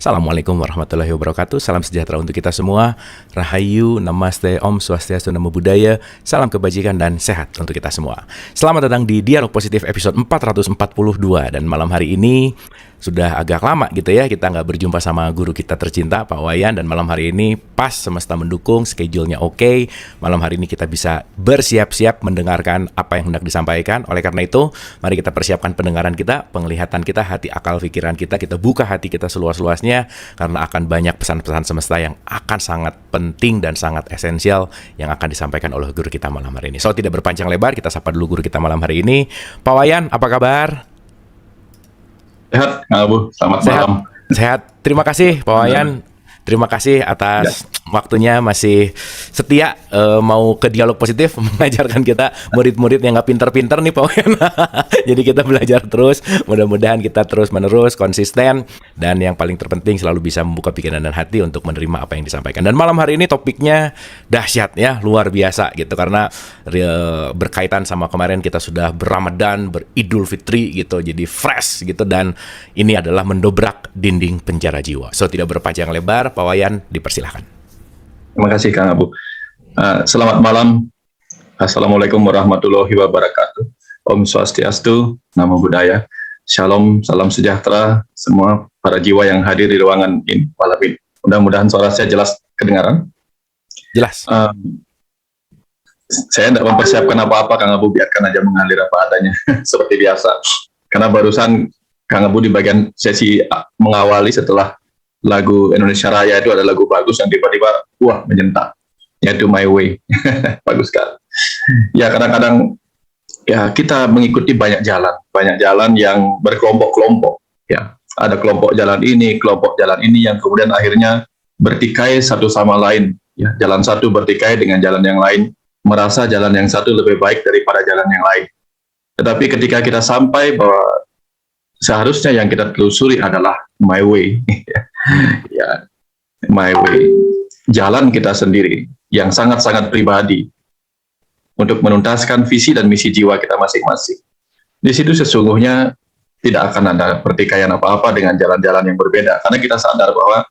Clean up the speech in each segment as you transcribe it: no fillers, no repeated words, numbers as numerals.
Assalamualaikum warahmatullahi wabarakatuh. Salam sejahtera untuk kita semua. Rahayu, Namaste, Om Swastiastu, Namo Buddhaya. Salam kebajikan dan sehat untuk kita semua. Selamat datang di Dialog Positif episode 442. Dan malam hari ini sudah agak lama gitu ya, kita nggak berjumpa sama guru kita tercinta Pak Wayan. Dan malam hari ini pas semesta mendukung, schedule-nya oke. Malam hari ini kita bisa bersiap-siap mendengarkan apa yang hendak disampaikan. Oleh karena itu, mari kita persiapkan pendengaran kita, penglihatan kita, hati, akal, pikiran kita. Kita buka hati kita seluas-luasnya, karena akan banyak pesan-pesan semesta yang akan sangat penting dan sangat esensial yang akan disampaikan oleh guru kita malam hari ini. So, tidak berpanjang lebar, kita sapa dulu guru kita malam hari ini. Pak Wayan, apa kabar? Sehat, Kang Abu. Selamat malam. Sehat. Terima kasih, Pak Wayan. Terima kasih atas waktunya, masih setia mau ke Dialog Positif mengajarkan kita murid-murid yang nggak pinter-pinter nih Pak Wayan. Jadi kita belajar terus, mudah-mudahan kita terus-menerus konsisten, dan yang paling terpenting selalu bisa membuka pikiran dan hati untuk menerima apa yang disampaikan. Dan malam hari ini topiknya dahsyat ya, luar biasa gitu, karena berkaitan sama kemarin kita sudah berRamadan, beridul fitri gitu, jadi fresh gitu, dan ini adalah mendobrak dinding penjara jiwa. So, tidak berpanjang lebar, Pak Wayan, dipersilahkan. Terima kasih, Kang Abu. Selamat malam. Assalamualaikum warahmatullahi wabarakatuh. Om Swastiastu, Namo Buddhaya. Shalom, salam sejahtera semua para jiwa yang hadir di ruangan ini malam ini. Mudah-mudahan suara saya jelas kedengaran. Jelas. Saya tidak mempersiapkan apa-apa, Kang Abu, biarkan aja mengalir apa adanya seperti biasa. Karena barusan Kang Abu di bagian sesi mengawali setelah lagu Indonesia Raya itu ada lagu bagus yang tiba-tiba wah menyentak, yaitu My Way. Bagus sekali. Ya, kadang-kadang ya kita mengikuti banyak jalan yang berkelompok-kelompok. Ya, ada kelompok jalan ini yang kemudian akhirnya bertikai satu sama lain. Ya, jalan satu bertikai dengan jalan yang lain, merasa jalan yang satu lebih baik daripada jalan yang lain. Tetapi ketika kita sampai bahwa seharusnya yang kita telusuri adalah my way. Ya, my way. Jalan kita sendiri yang sangat-sangat pribadi untuk menuntaskan visi dan misi jiwa kita masing-masing. Di situ sesungguhnya tidak akan ada pertikaian apa-apa dengan jalan-jalan yang berbeda, karena kita sadar bahwa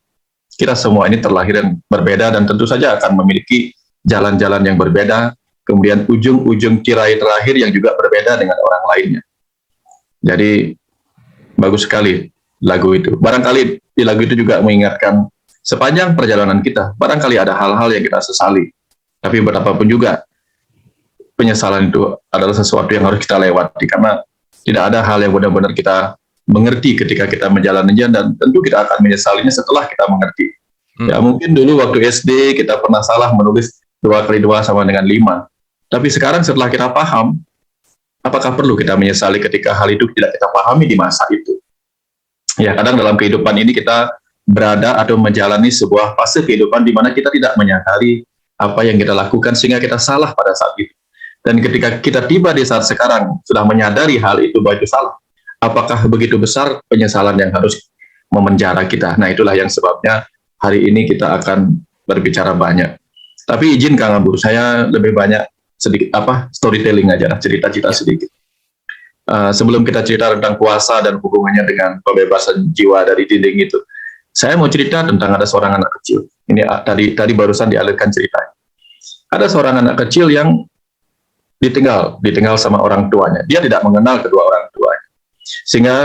kita semua ini terlahir yang berbeda dan tentu saja akan memiliki jalan-jalan yang berbeda, kemudian ujung-ujung tirai terakhir yang juga berbeda dengan orang lainnya. Jadi bagus sekali lagu itu. Barangkali di lagu itu juga mengingatkan sepanjang perjalanan kita, barangkali ada hal-hal yang kita sesali. Tapi betapapun juga penyesalan itu adalah sesuatu yang harus kita lewati, karena tidak ada hal yang benar-benar kita mengerti ketika kita menjalaninya, dan tentu kita akan menyesalinya setelah kita mengerti. Ya, mungkin dulu waktu SD kita pernah salah menulis 2 kali 2 sama dengan 5. Tapi sekarang setelah kita paham, apakah perlu kita menyesali ketika hal itu tidak kita pahami di masa itu? Ya, kadang dalam kehidupan ini kita berada atau menjalani sebuah fase kehidupan di mana kita tidak menyadari apa yang kita lakukan sehingga kita salah pada saat itu. Dan ketika kita tiba di saat sekarang sudah menyadari hal itu bahwa itu salah, apakah begitu besar penyesalan yang harus memenjara kita? Nah, itulah yang sebabnya hari ini kita akan berbicara banyak. Tapi izin Kang Abu, saya lebih banyak sedikit storytelling aja, cerita-cerita sedikit. Sebelum kita cerita tentang puasa dan hubungannya dengan pembebasan jiwa dari dinding itu, saya mau cerita tentang ada seorang anak kecil. Ini tadi barusan dialirkan ceritanya. Ada seorang anak kecil yang ditinggal sama orang tuanya. Dia tidak mengenal kedua orang tuanya, sehingga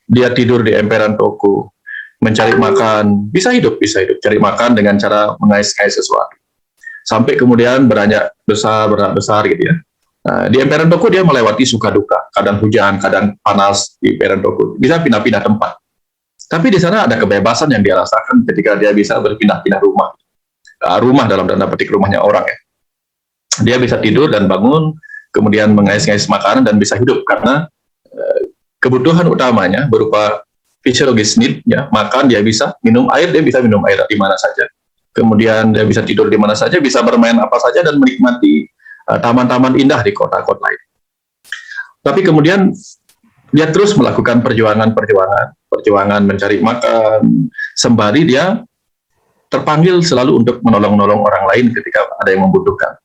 dia tidur di emperan toko, mencari makan, bisa hidup, cari makan dengan cara mengais-ngais sesuatu. Sampai kemudian beranjak besar gitu ya. Nah, di emperan toko dia melewati suka duka, kadang hujan, kadang panas di emperan toko, bisa pindah-pindah tempat. Tapi di sana ada kebebasan yang dia rasakan ketika dia bisa berpindah-pindah rumah. Rumah dalam tanda petik rumahnya orang ya. Dia bisa tidur dan bangun, kemudian mengais-ngais makanan dan bisa hidup karena kebutuhan utamanya berupa physiologis need, ya, makan dia bisa, minum air dia bisa minum air di mana saja. Kemudian dia bisa tidur di mana saja, bisa bermain apa saja dan menikmati taman-taman indah di kota-kota lain. Tapi kemudian dia terus melakukan perjuangan mencari makan, sembari dia terpanggil selalu untuk menolong orang lain ketika ada yang membutuhkan.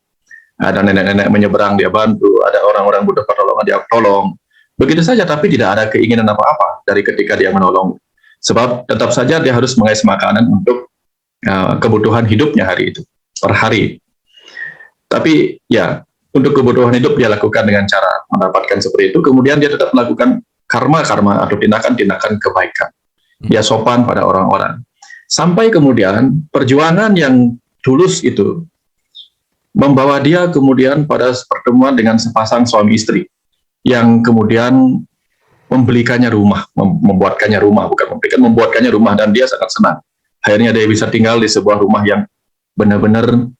Ada nenek-nenek menyeberang, dia bantu, ada orang-orang butuh pertolongan, dia tolong. Begitu saja, tapi tidak ada keinginan apa-apa dari ketika dia menolong. Sebab tetap saja dia harus mengais makanan untuk kebutuhan hidupnya hari itu, per hari. Tapi ya, untuk kebutuhan hidup dia lakukan dengan cara mendapatkan seperti itu, kemudian dia tetap melakukan karma-karma atau tindakan-tindakan kebaikan. Dia sopan pada orang-orang. Sampai kemudian perjuangan yang tulus itu membawa dia kemudian pada pertemuan dengan sepasang suami istri yang kemudian membelikannya rumah, membuatkannya rumah, bukan memberikan, membuatkannya rumah, dan dia sangat senang. Akhirnya dia bisa tinggal di sebuah rumah yang benar-benar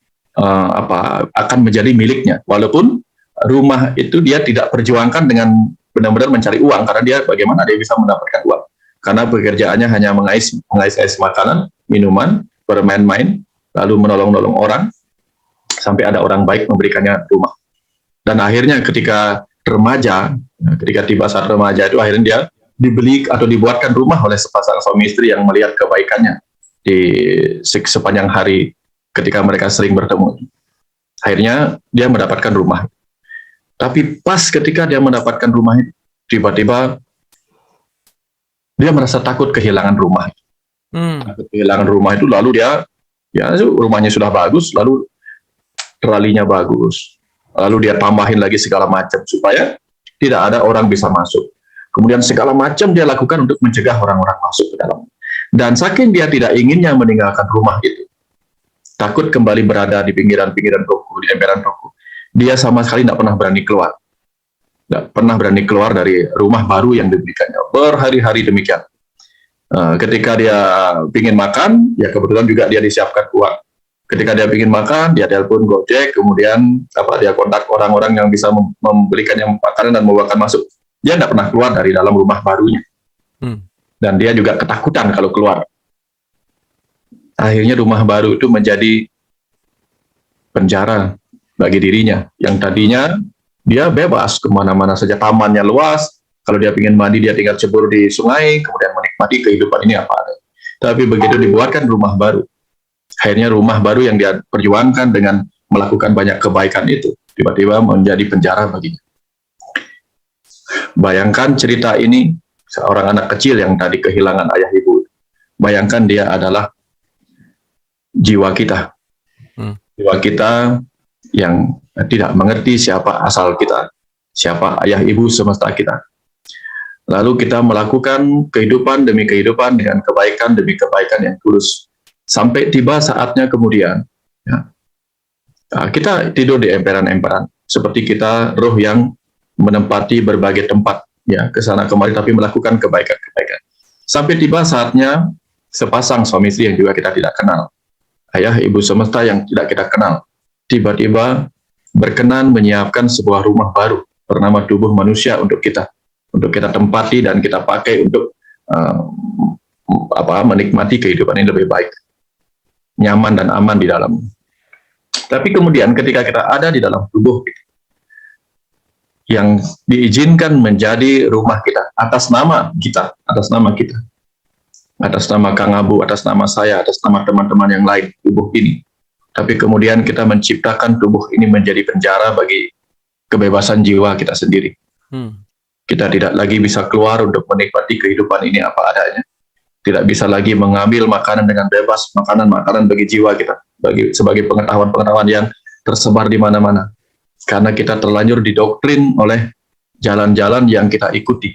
akan menjadi miliknya. Walaupun rumah itu dia tidak perjuangkan dengan benar-benar mencari uang, karena dia bagaimana dia bisa mendapatkan uang? Karena pekerjaannya hanya mengais makanan, minuman, bermain-main, lalu menolong-nolong orang, sampai ada orang baik memberikannya rumah. Dan akhirnya ketika tiba saat remaja itu, akhirnya dia dibeli atau dibuatkan rumah oleh sepasang suami istri yang melihat kebaikannya di sepanjang hari ketika mereka sering bertemu. Akhirnya dia mendapatkan rumah. Tapi pas ketika dia mendapatkan rumah itu, tiba-tiba dia merasa takut kehilangan rumah. Takut kehilangan rumah itu, lalu rumahnya sudah bagus, lalu tralinya bagus, lalu dia tambahin lagi segala macam supaya tidak ada orang bisa masuk. Kemudian segala macam dia lakukan untuk mencegah orang-orang masuk ke dalam. Dan saking dia tidak inginnya meninggalkan rumah itu, takut kembali berada di pinggiran-pinggiran toko, di emperan toko, dia sama sekali tidak pernah berani keluar. Tidak pernah berani keluar dari rumah baru yang diberikannya. Berhari-hari demikian. Ketika dia ingin makan, ya kebetulan juga dia disiapkan uang. Ketika dia ingin makan, dia telepon Gojek, kemudian dia kontak orang-orang yang bisa membelikannya makanan dan membawakan masuk. Dia tidak pernah keluar dari dalam rumah barunya. Dan dia juga ketakutan kalau keluar. Akhirnya rumah baru itu menjadi penjara bagi dirinya. Yang tadinya dia bebas kemana-mana saja, tamannya luas. Kalau dia ingin mandi, dia tinggal cebur di sungai, kemudian menikmati kehidupan ini apa ada. Tapi begitu dibuatkan rumah baru, akhirnya rumah baru yang dia perjuangkan dengan melakukan banyak kebaikan itu, tiba-tiba menjadi penjara baginya. Bayangkan cerita ini, seorang anak kecil yang tadi kehilangan ayah ibu. Bayangkan dia adalah jiwa kita. Jiwa kita yang tidak mengerti siapa asal kita, siapa ayah ibu semesta kita. Lalu kita melakukan kehidupan demi kehidupan dengan kebaikan demi kebaikan yang tulus. Sampai tiba saatnya kemudian, kita tidur di emperan-emperan, seperti kita roh yang menempati berbagai tempat, ke sana kemari, tapi melakukan kebaikan-kebaikan. Sampai tiba saatnya sepasang suami istri yang juga kita tidak kenal, ayah ibu semesta yang tidak kita kenal, tiba-tiba berkenan menyiapkan sebuah rumah baru bernama tubuh manusia untuk kita tempati dan kita pakai untuk menikmati kehidupan ini lebih baik, nyaman dan aman di dalam. Tapi kemudian ketika kita ada di dalam tubuh yang diizinkan menjadi rumah kita, atas nama kita, atas nama Kang Abu, atas nama saya, atas nama teman-teman yang lain, tubuh ini. Tapi kemudian kita menciptakan tubuh ini menjadi penjara bagi kebebasan jiwa kita sendiri. Kita tidak lagi bisa keluar untuk menikmati kehidupan ini apa adanya. Tidak bisa lagi mengambil makanan dengan bebas, makanan bagi jiwa kita, sebagai pengetahuan-pengetahuan yang tersebar di mana-mana. Karena kita terlanjur didoktrin oleh jalan-jalan yang kita ikuti.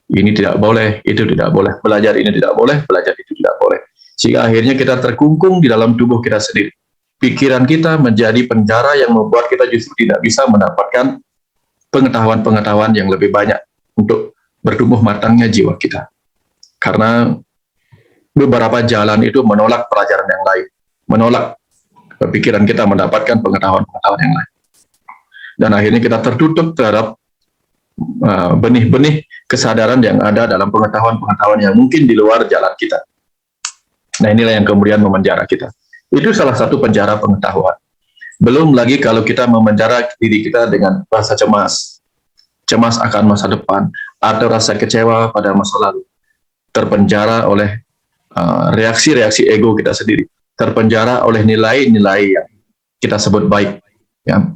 Ini tidak boleh, itu tidak boleh, belajar ini tidak boleh, belajar itu tidak boleh. Sehingga akhirnya kita terkungkung di dalam tubuh kita sendiri. Pikiran kita menjadi penjara yang membuat kita justru tidak bisa mendapatkan pengetahuan-pengetahuan yang lebih banyak untuk bertumbuh matangnya jiwa kita. Karena beberapa jalan itu menolak pelajaran yang lain, menolak pikiran kita mendapatkan pengetahuan-pengetahuan yang lain. Dan akhirnya kita tertutup terhadap benih-benih kesadaran yang ada dalam pengetahuan-pengetahuan yang mungkin di luar jalan kita. Nah, inilah yang kemudian memenjara kita. Itu salah satu penjara pengetahuan. Belum lagi kalau kita memenjara diri kita dengan rasa cemas akan masa depan, atau rasa kecewa pada masa lalu, terpenjara oleh reaksi-reaksi ego kita sendiri, terpenjara oleh nilai-nilai yang kita sebut baik,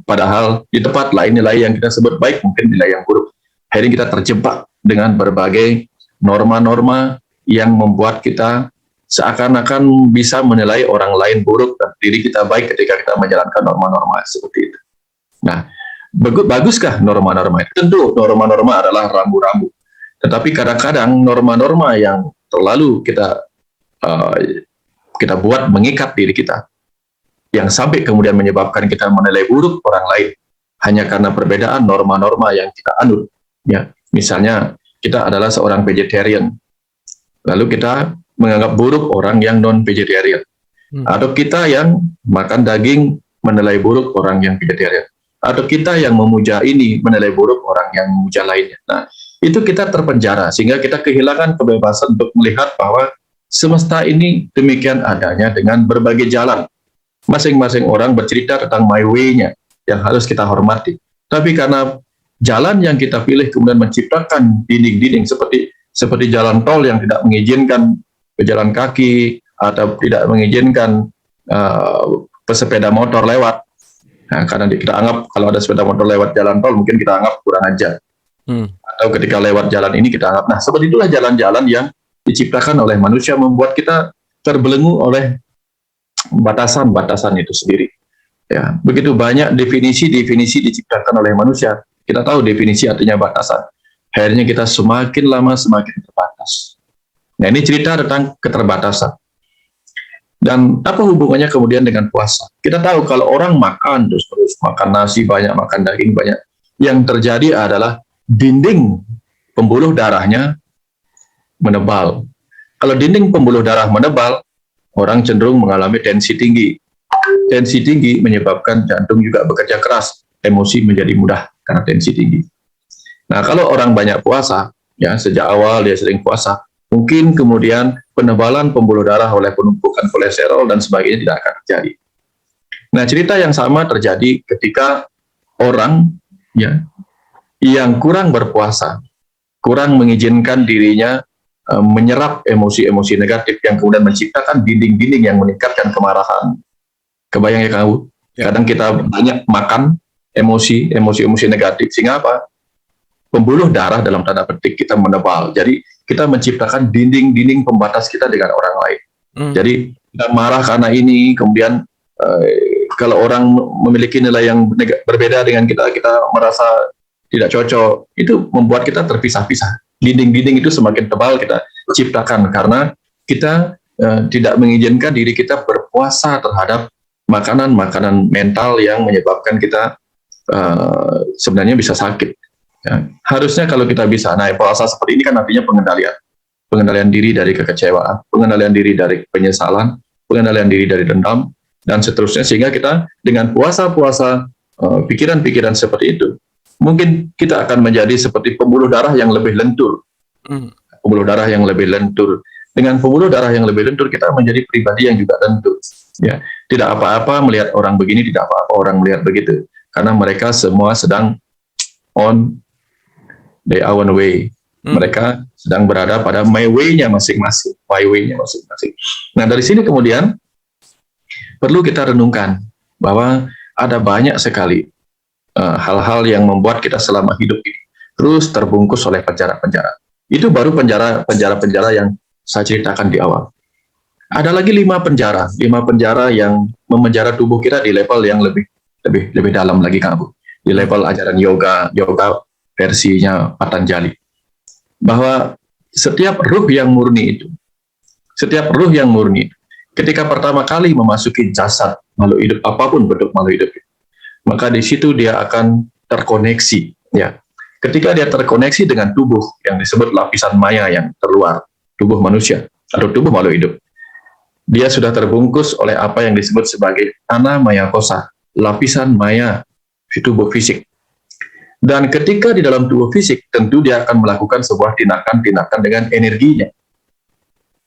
padahal di tempat lain nilai yang kita sebut baik mungkin nilai yang buruk. Akhirnya kita terjebak dengan berbagai norma-norma yang membuat kita seakan-akan bisa menilai orang lain buruk dan diri kita baik ketika kita menjalankan norma-norma seperti itu. Nah, baguskah norma-norma itu? Tentu norma-norma adalah rambu-rambu. Tetapi kadang-kadang norma-norma yang terlalu kita buat mengikat diri kita, yang sampai kemudian menyebabkan kita menilai buruk orang lain hanya karena perbedaan norma-norma yang kita anut. Ya, misalnya kita adalah seorang vegetarian, lalu kita menganggap buruk orang yang non-vegetarian, atau kita yang makan daging menilai buruk orang yang vegetarian, atau kita yang memuja ini menilai buruk orang yang memuja lainnya. Nah, itu kita terpenjara sehingga kita kehilangan kebebasan untuk melihat bahwa semesta ini demikian adanya dengan berbagai jalan. Masing-masing orang bercerita tentang my way-nya yang harus kita hormati. Tapi karena jalan yang kita pilih kemudian menciptakan dinding-dinding seperti jalan tol yang tidak mengizinkan pejalan kaki atau tidak mengizinkan pesepeda motor lewat. Nah, karena kita anggap kalau ada sepeda motor lewat jalan tol mungkin kita anggap kurang ajar. Atau ketika lewat jalan ini kita anggap, nah seperti itulah jalan-jalan yang diciptakan oleh manusia membuat kita terbelenggu oleh batasan-batasan itu sendiri. Ya, begitu banyak definisi-definisi diciptakan oleh manusia. Kita tahu definisi artinya batasan. Akhirnya kita semakin lama semakin terbatas. Nah, ini cerita tentang keterbatasan. Dan apa hubungannya kemudian dengan puasa? Kita tahu kalau orang makan terus makan nasi banyak, makan daging banyak, yang terjadi adalah dinding pembuluh darahnya menebal. Kalau dinding pembuluh darah menebal, orang cenderung mengalami tensi tinggi. Tensi tinggi menyebabkan jantung juga bekerja keras, emosi menjadi mudah karena tensi tinggi. Nah, kalau orang banyak puasa, ya sejak awal dia sering puasa, mungkin kemudian penebalan pembuluh darah oleh penumpukan kolesterol dan sebagainya tidak akan terjadi. Nah, cerita yang sama terjadi ketika orang ya yang kurang berpuasa, kurang mengizinkan dirinya menyerap emosi-emosi negatif yang kemudian menciptakan dinding-dinding yang meningkatkan kemarahan. Kebayang ya kamu? Kadang kita banyak makan emosi negatif, sehingga apa? Pembuluh darah dalam tanda petik kita menebal. Jadi kita menciptakan dinding-dinding pembatas kita dengan orang lain. Jadi kita marah karena ini, kemudian kalau orang memiliki nilai yang berbeda dengan kita merasa tidak cocok, itu membuat kita terpisah-pisah. Dinding-dinding itu semakin tebal kita ciptakan karena kita tidak mengizinkan diri kita berpuasa terhadap makanan-makanan mental yang menyebabkan kita sebenarnya bisa sakit. Ya, harusnya kalau kita bisa, nah puasa seperti ini kan artinya pengendalian diri dari kekecewaan, pengendalian diri dari penyesalan, pengendalian diri dari dendam, dan seterusnya, sehingga kita dengan puasa-puasa pikiran-pikiran seperti itu, mungkin kita akan menjadi seperti pembuluh darah yang lebih lentur. Pembuluh darah yang lebih lentur. Dengan pembuluh darah yang lebih lentur, kita menjadi pribadi yang juga lentur. Ya, tidak apa-apa melihat orang begini, tidak apa-apa orang melihat begitu, karena mereka semua sedang on their own way. Mereka sedang berada pada my way-nya masing-masing, my way-nya masing-masing. Nah, dari sini kemudian perlu kita renungkan bahwa ada banyak sekali hal-hal yang membuat kita selama hidup ini terus terbungkus oleh penjara-penjara. Itu baru penjara-penjara yang saya ceritakan di awal. Ada lagi 5 penjara yang memenjara tubuh kita di level yang lebih dalam lagi, Kang Abu. Di level ajaran yoga versinya Patanjali. Bahwa setiap ruh yang murni itu, ketika pertama kali memasuki jasad makhluk hidup, apapun bentuk makhluk hidup, maka di situ dia akan terkoneksi. Ya. Ketika dia terkoneksi dengan tubuh yang disebut lapisan maya yang terluar, tubuh manusia atau tubuh makhluk hidup, dia sudah terbungkus oleh apa yang disebut sebagai anamaya kosa, lapisan maya di tubuh fisik. Dan ketika di dalam tubuh fisik, tentu dia akan melakukan sebuah tindakan-tindakan dengan energinya.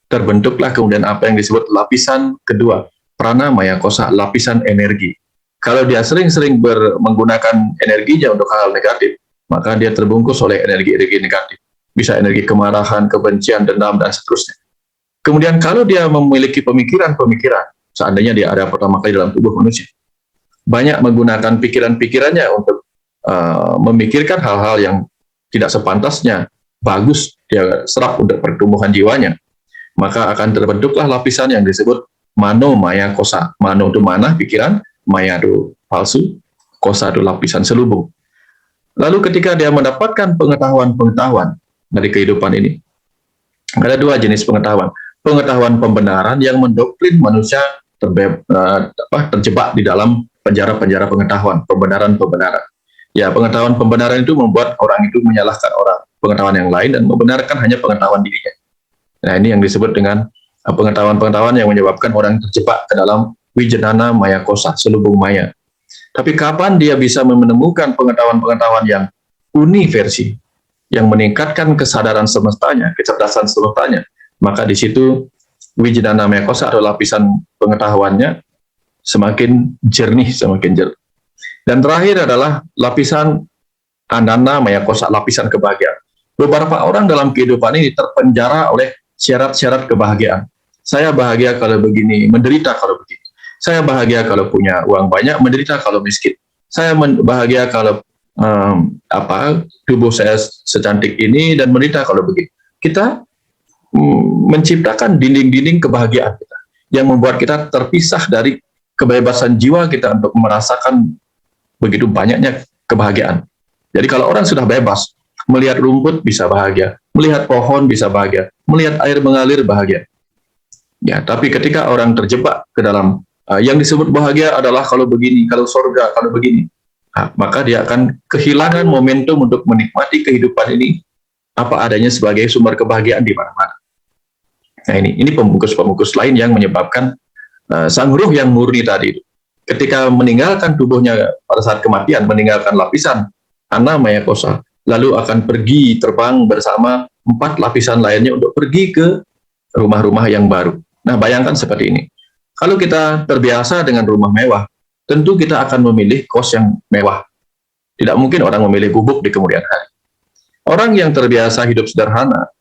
Terbentuklah kemudian apa yang disebut lapisan kedua, pranamaya kosa, lapisan energi. Kalau dia sering-sering menggunakan energinya untuk hal negatif, maka dia terbungkus oleh energi-energi negatif. Bisa energi kemarahan, kebencian, dendam, dan seterusnya. Kemudian kalau dia memiliki pemikiran-pemikiran, seandainya dia ada pertama kali dalam tubuh manusia, banyak menggunakan pikiran-pikirannya untuk memikirkan hal-hal yang tidak sepantasnya, bagus dia serap untuk pertumbuhan jiwanya, maka akan terbentuklah lapisan yang disebut mano, maya, kosa. Mano itu mana, pikiran, maya itu palsu, kosa itu lapisan selubung. Lalu ketika dia mendapatkan pengetahuan-pengetahuan dari kehidupan ini, ada dua jenis pengetahuan. Pengetahuan pembenaran yang mendoktrin manusia terjebak di dalam penjara-penjara pengetahuan, pembenaran-pembenaran. Ya, pengetahuan pembenaran itu membuat orang itu menyalahkan orang, pengetahuan yang lain, dan membenarkan hanya pengetahuan dirinya. Nah, ini yang disebut dengan pengetahuan-pengetahuan yang menyebabkan orang terjebak ke dalam wijanana maya kosa, selubung maya. Tapi kapan dia bisa menemukan pengetahuan-pengetahuan yang universi, yang meningkatkan kesadaran semestanya, kecerdasan semestanya, maka di situ wijanana maya kosa atau lapisan pengetahuannya semakin jernih, semakin jernih. Dan terakhir adalah lapisan anana maya kosa, lapisan kebahagiaan. Beberapa orang dalam kehidupan ini terpenjara oleh syarat-syarat kebahagiaan. Saya bahagia kalau begini, menderita kalau begini. Saya bahagia kalau punya uang banyak, menderita kalau miskin. Saya bahagia kalau tubuh saya secantik ini dan menderita kalau begini. Kita menciptakan dinding-dinding kebahagiaan kita yang membuat kita terpisah dari kebebasan jiwa kita untuk merasakan begitu banyaknya kebahagiaan. Jadi kalau orang sudah bebas, melihat rumput bisa bahagia, melihat pohon bisa bahagia, melihat air mengalir bahagia. Ya, tapi ketika orang terjebak ke dalam yang disebut bahagia adalah kalau begini, kalau surga, kalau begini, maka dia akan kehilangan momentum untuk menikmati kehidupan ini apa adanya sebagai sumber kebahagiaan di mana-mana. Nah, ini pembungkus-pembungkus lain yang menyebabkan sang ruh yang murni tadi itu, ketika meninggalkan tubuhnya pada saat kematian, meninggalkan lapisan ana maya kosa, lalu akan pergi terbang bersama 4 lapisan lainnya untuk pergi ke rumah-rumah yang baru. Nah, bayangkan seperti ini. Kalau kita terbiasa dengan rumah mewah, tentu kita akan memilih kos yang mewah. Tidak mungkin orang memilih gubuk di kemudian hari. Orang yang terbiasa hidup sederhana,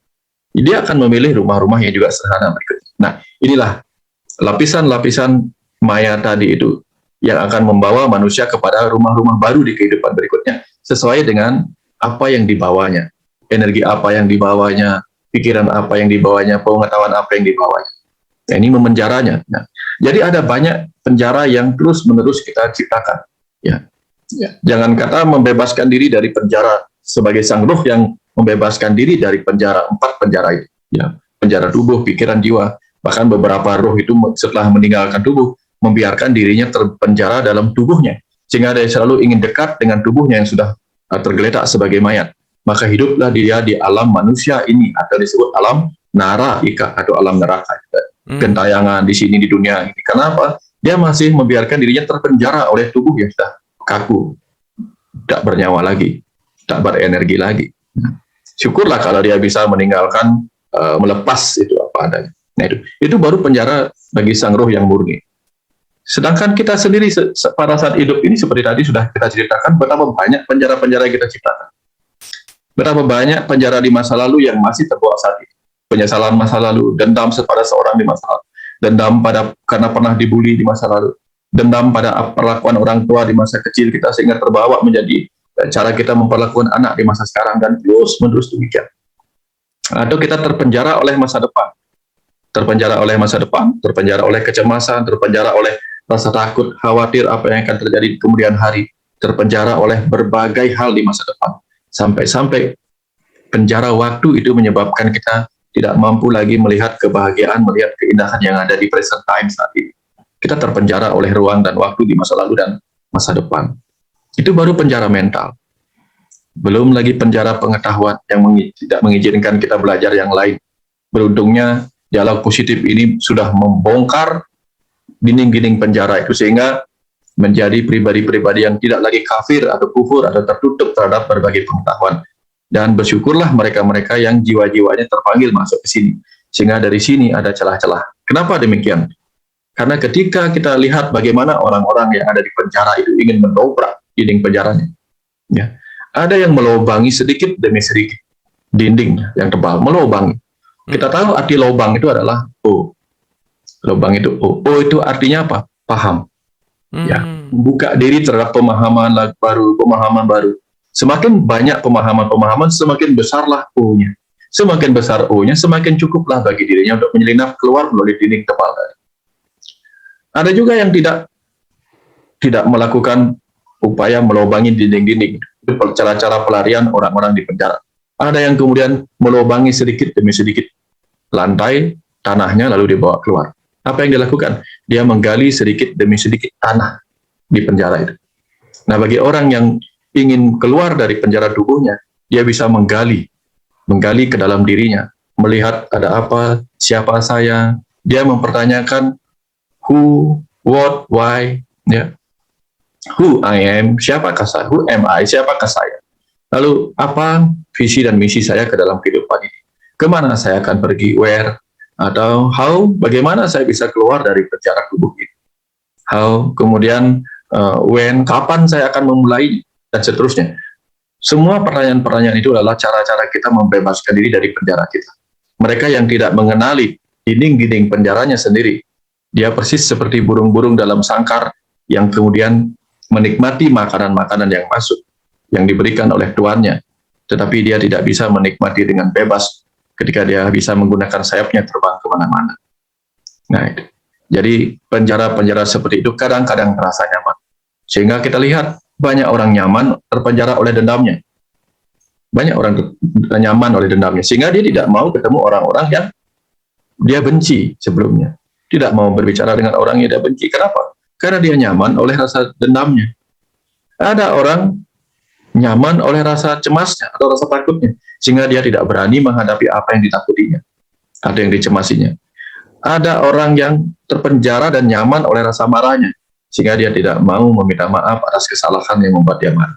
dia akan memilih rumah-rumah yang juga sederhana berikutnya. Nah, inilah lapisan-lapisan maya tadi itu yang akan membawa manusia kepada rumah-rumah baru di kehidupan berikutnya, sesuai dengan apa yang dibawanya, energi apa yang dibawanya, pikiran apa yang dibawanya, pengetahuan apa yang dibawanya. Nah, ini memenjaranya. Nah, jadi ada banyak penjara yang terus-menerus kita ciptakan. Ya. Jangan kata membebaskan diri dari penjara sebagai sang ruh yang membebaskan diri dari penjara, 4 penjara itu. Ya. Penjara tubuh, pikiran, jiwa. Bahkan beberapa ruh itu setelah meninggalkan tubuh, membiarkan dirinya terpenjara dalam tubuhnya. Sehingga dia selalu ingin dekat dengan tubuhnya yang sudah tergeletak sebagai mayat. Maka hiduplah dia di alam manusia ini, atau disebut alam nara ika atau alam neraka. Gentayangan di sini di dunia ini. Kenapa? Dia masih membiarkan dirinya terpenjara oleh tubuh yang sudah kaku, tidak bernyawa lagi, tidak berenergi lagi. Syukurlah kalau dia bisa meninggalkan, melepas itu apa adanya. Nah, itu baru penjara bagi sang roh yang murni. Sedangkan kita sendiri pada saat hidup ini seperti tadi sudah kita ceritakan betapa banyak penjara-penjara yang kita ciptakan. Betapa banyak penjara di masa lalu yang masih terbawa saat ini. Penyesalan masa lalu, dendam pada seorang di masa lalu, dendam karena pernah dibully di masa lalu, dendam pada perlakuan orang tua di masa kecil kita sehingga terbawa menjadi cara kita memperlakukan anak di masa sekarang, dan terus menerus demikian. Atau kita terpenjara oleh masa depan, terpenjara oleh kecemasan, terpenjara oleh rasa takut, khawatir apa yang akan terjadi di kemudian hari, terpenjara oleh berbagai hal di masa depan, sampai penjara waktu itu menyebabkan kita tidak mampu lagi melihat kebahagiaan, melihat keindahan yang ada di present time saat ini. Kita terpenjara oleh ruang dan waktu di masa lalu dan masa depan. Itu baru penjara mental. Belum lagi penjara pengetahuan yang tidak mengizinkan kita belajar yang lain. Beruntungnya dialog positif ini sudah membongkar dinding-dinding penjara itu, sehingga menjadi pribadi-pribadi yang tidak lagi kafir atau kufur atau tertutup terhadap berbagai pengetahuan. Dan bersyukurlah mereka-mereka yang jiwa-jiwanya terpanggil masuk ke sini. Sehingga dari sini ada celah-celah. Kenapa demikian? Karena ketika kita lihat bagaimana orang-orang yang ada di penjara itu ingin mendobrak dinding penjaranya. Ya. Ada yang melobangi sedikit demi sedikit dinding yang tebal, melobangi. Kita tahu arti lobang itu adalah O. Lobang itu O. O itu artinya apa? Paham. Ya, buka diri terhadap pemahaman baru. Semakin banyak pemahaman-pemahaman, semakin besarlah O-nya. semakin besar O-nya, semakin cukuplah bagi dirinya untuk menyelinap keluar melalui dinding tebal tadi. Ada juga yang tidak melakukan upaya melobangi dinding-dinding. Itu cara-cara pelarian orang-orang di penjara. Ada yang kemudian melobangi sedikit demi sedikit lantai, tanahnya, lalu dibawa keluar. Apa yang dilakukan? Dia menggali sedikit demi sedikit tanah di penjara itu. Nah, bagi orang yang ingin keluar dari penjara tubuhnya, dia bisa menggali ke dalam dirinya, melihat ada apa, siapa saya. Dia mempertanyakan who, what, why, ya. Who I am, siapakah saya? Who am I, siapakah saya? Lalu apa visi dan misi saya ke dalam kehidupan ini? Kemana saya akan pergi? Where? Atau how? Bagaimana saya bisa keluar dari penjara tubuh ini? How? Kemudian when? Kapan saya akan memulai? Dan seterusnya. Semua pertanyaan-pertanyaan itu adalah cara-cara kita membebaskan diri dari penjara kita. Mereka yang tidak mengenali dinding-dinding penjaranya sendiri, dia persis seperti burung-burung dalam sangkar yang kemudian menikmati makanan-makanan yang masuk, yang diberikan oleh tuannya, tetapi dia tidak bisa menikmati dengan bebas ketika dia bisa menggunakan sayapnya terbang kemana-mana. Nah, itu. Jadi penjara-penjara seperti itu kadang-kadang terasa nyaman. Sehingga kita lihat banyak orang nyaman terpenjara oleh dendamnya. Banyak orang nyaman oleh dendamnya. Sehingga dia tidak mau ketemu orang-orang yang dia benci sebelumnya. Tidak mau berbicara dengan orang yang dia benci. Kenapa? Karena dia nyaman oleh rasa dendamnya. Ada orang nyaman oleh rasa cemasnya atau rasa takutnya, sehingga dia tidak berani menghadapi apa yang ditakutinya atau yang dicemasinya. Ada orang yang terpenjara dan nyaman oleh rasa marahnya, sehingga dia tidak mau meminta maaf atas kesalahan yang membuat dia marah.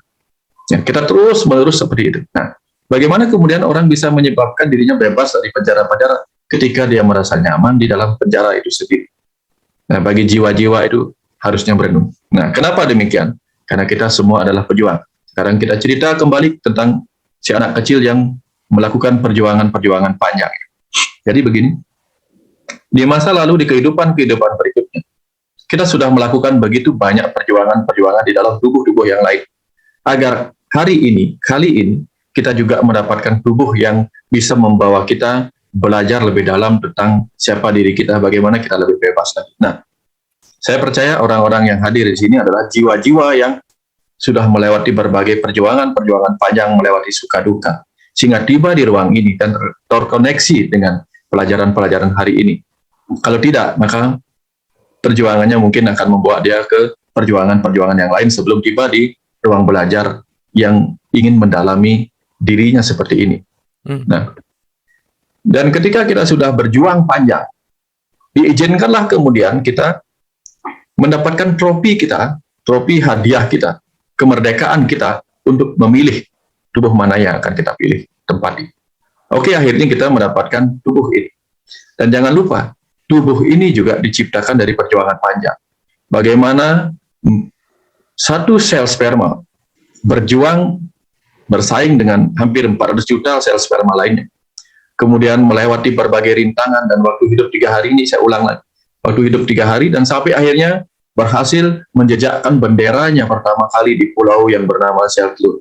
Ya, kita terus-menerus seperti itu. Nah, bagaimana kemudian orang bisa menyebabkan dirinya bebas dari penjara-penjara ketika dia merasa nyaman di dalam penjara itu sendiri? Nah, bagi jiwa-jiwa itu harusnya berenung. Nah, kenapa demikian? Karena kita semua adalah pejuang. Sekarang kita cerita kembali tentang si anak kecil yang melakukan perjuangan-perjuangan panjang. Jadi begini, di masa lalu, di kehidupan-kehidupan berikutnya, kita sudah melakukan begitu banyak perjuangan-perjuangan di dalam tubuh-tubuh yang lain. Agar kali ini, kita juga mendapatkan tubuh yang bisa membawa kita belajar lebih dalam tentang siapa diri kita, bagaimana kita lebih bebas. Nah, saya percaya orang-orang yang hadir di sini adalah jiwa-jiwa yang sudah melewati berbagai perjuangan-perjuangan panjang, melewati suka duka, sehingga tiba di ruang ini dan terkoneksi dengan pelajaran-pelajaran hari ini. Kalau tidak, maka perjuangannya mungkin akan membawa dia ke perjuangan-perjuangan yang lain sebelum tiba di ruang belajar yang ingin mendalami dirinya seperti ini. Nah, dan ketika kita sudah berjuang panjang, diizinkanlah kemudian kita mendapatkan trofi kita, trofi hadiah kita, kemerdekaan kita untuk memilih tubuh mana yang akan kita pilih tempati. Oke, akhirnya kita mendapatkan tubuh ini. Dan jangan lupa, tubuh ini juga diciptakan dari perjuangan panjang. Bagaimana satu sel sperma berjuang bersaing dengan hampir 400 juta sel sperma lainnya. Kemudian melewati berbagai rintangan dan waktu hidup 3 hari ini, saya ulang lagi. Waktu hidup 3 hari dan sampai akhirnya berhasil menjejakkan benderanya pertama kali di pulau yang bernama Shetland.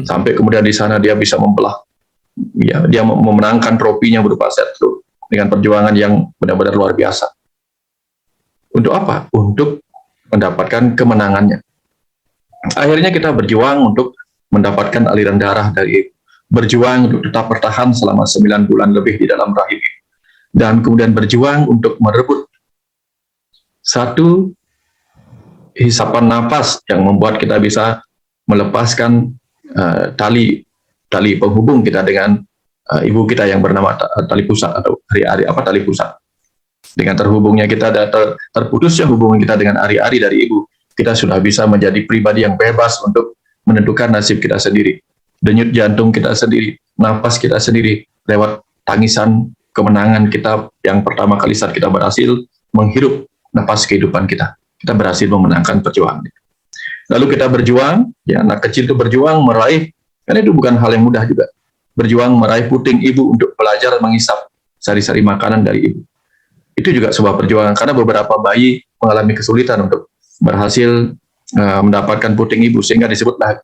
Sampai kemudian di sana dia bisa membelah, ya, dia memenangkan trofinya berupa Shetland dengan perjuangan yang benar-benar luar biasa. Untuk apa? Untuk mendapatkan kemenangannya. Akhirnya kita berjuang untuk mendapatkan aliran darah dari ibu. Berjuang untuk tetap bertahan selama 9 bulan lebih di dalam rahim ibu. Dan kemudian berjuang untuk merebut satu hisapan nafas yang membuat kita bisa melepaskan tali penghubung kita dengan ibu kita yang bernama tali pusat atau tali pusat. Dengan terhubungnya kita dan terputusnya hubungan kita dengan ari-ari dari ibu, kita sudah bisa menjadi pribadi yang bebas untuk menentukan nasib kita sendiri, denyut jantung kita sendiri, nafas kita sendiri, lewat tangisan kemenangan kita yang pertama kali saat kita berhasil menghirup nafas kehidupan kita. Kita berhasil memenangkan perjuangan. Lalu kita berjuang, ya, anak kecil itu berjuang meraih, karena itu bukan hal yang mudah juga, berjuang meraih puting ibu untuk belajar menghisap sari-sari makanan dari ibu. Itu juga sebuah perjuangan, karena beberapa bayi mengalami kesulitan untuk berhasil mendapatkan puting ibu, sehingga disebutlah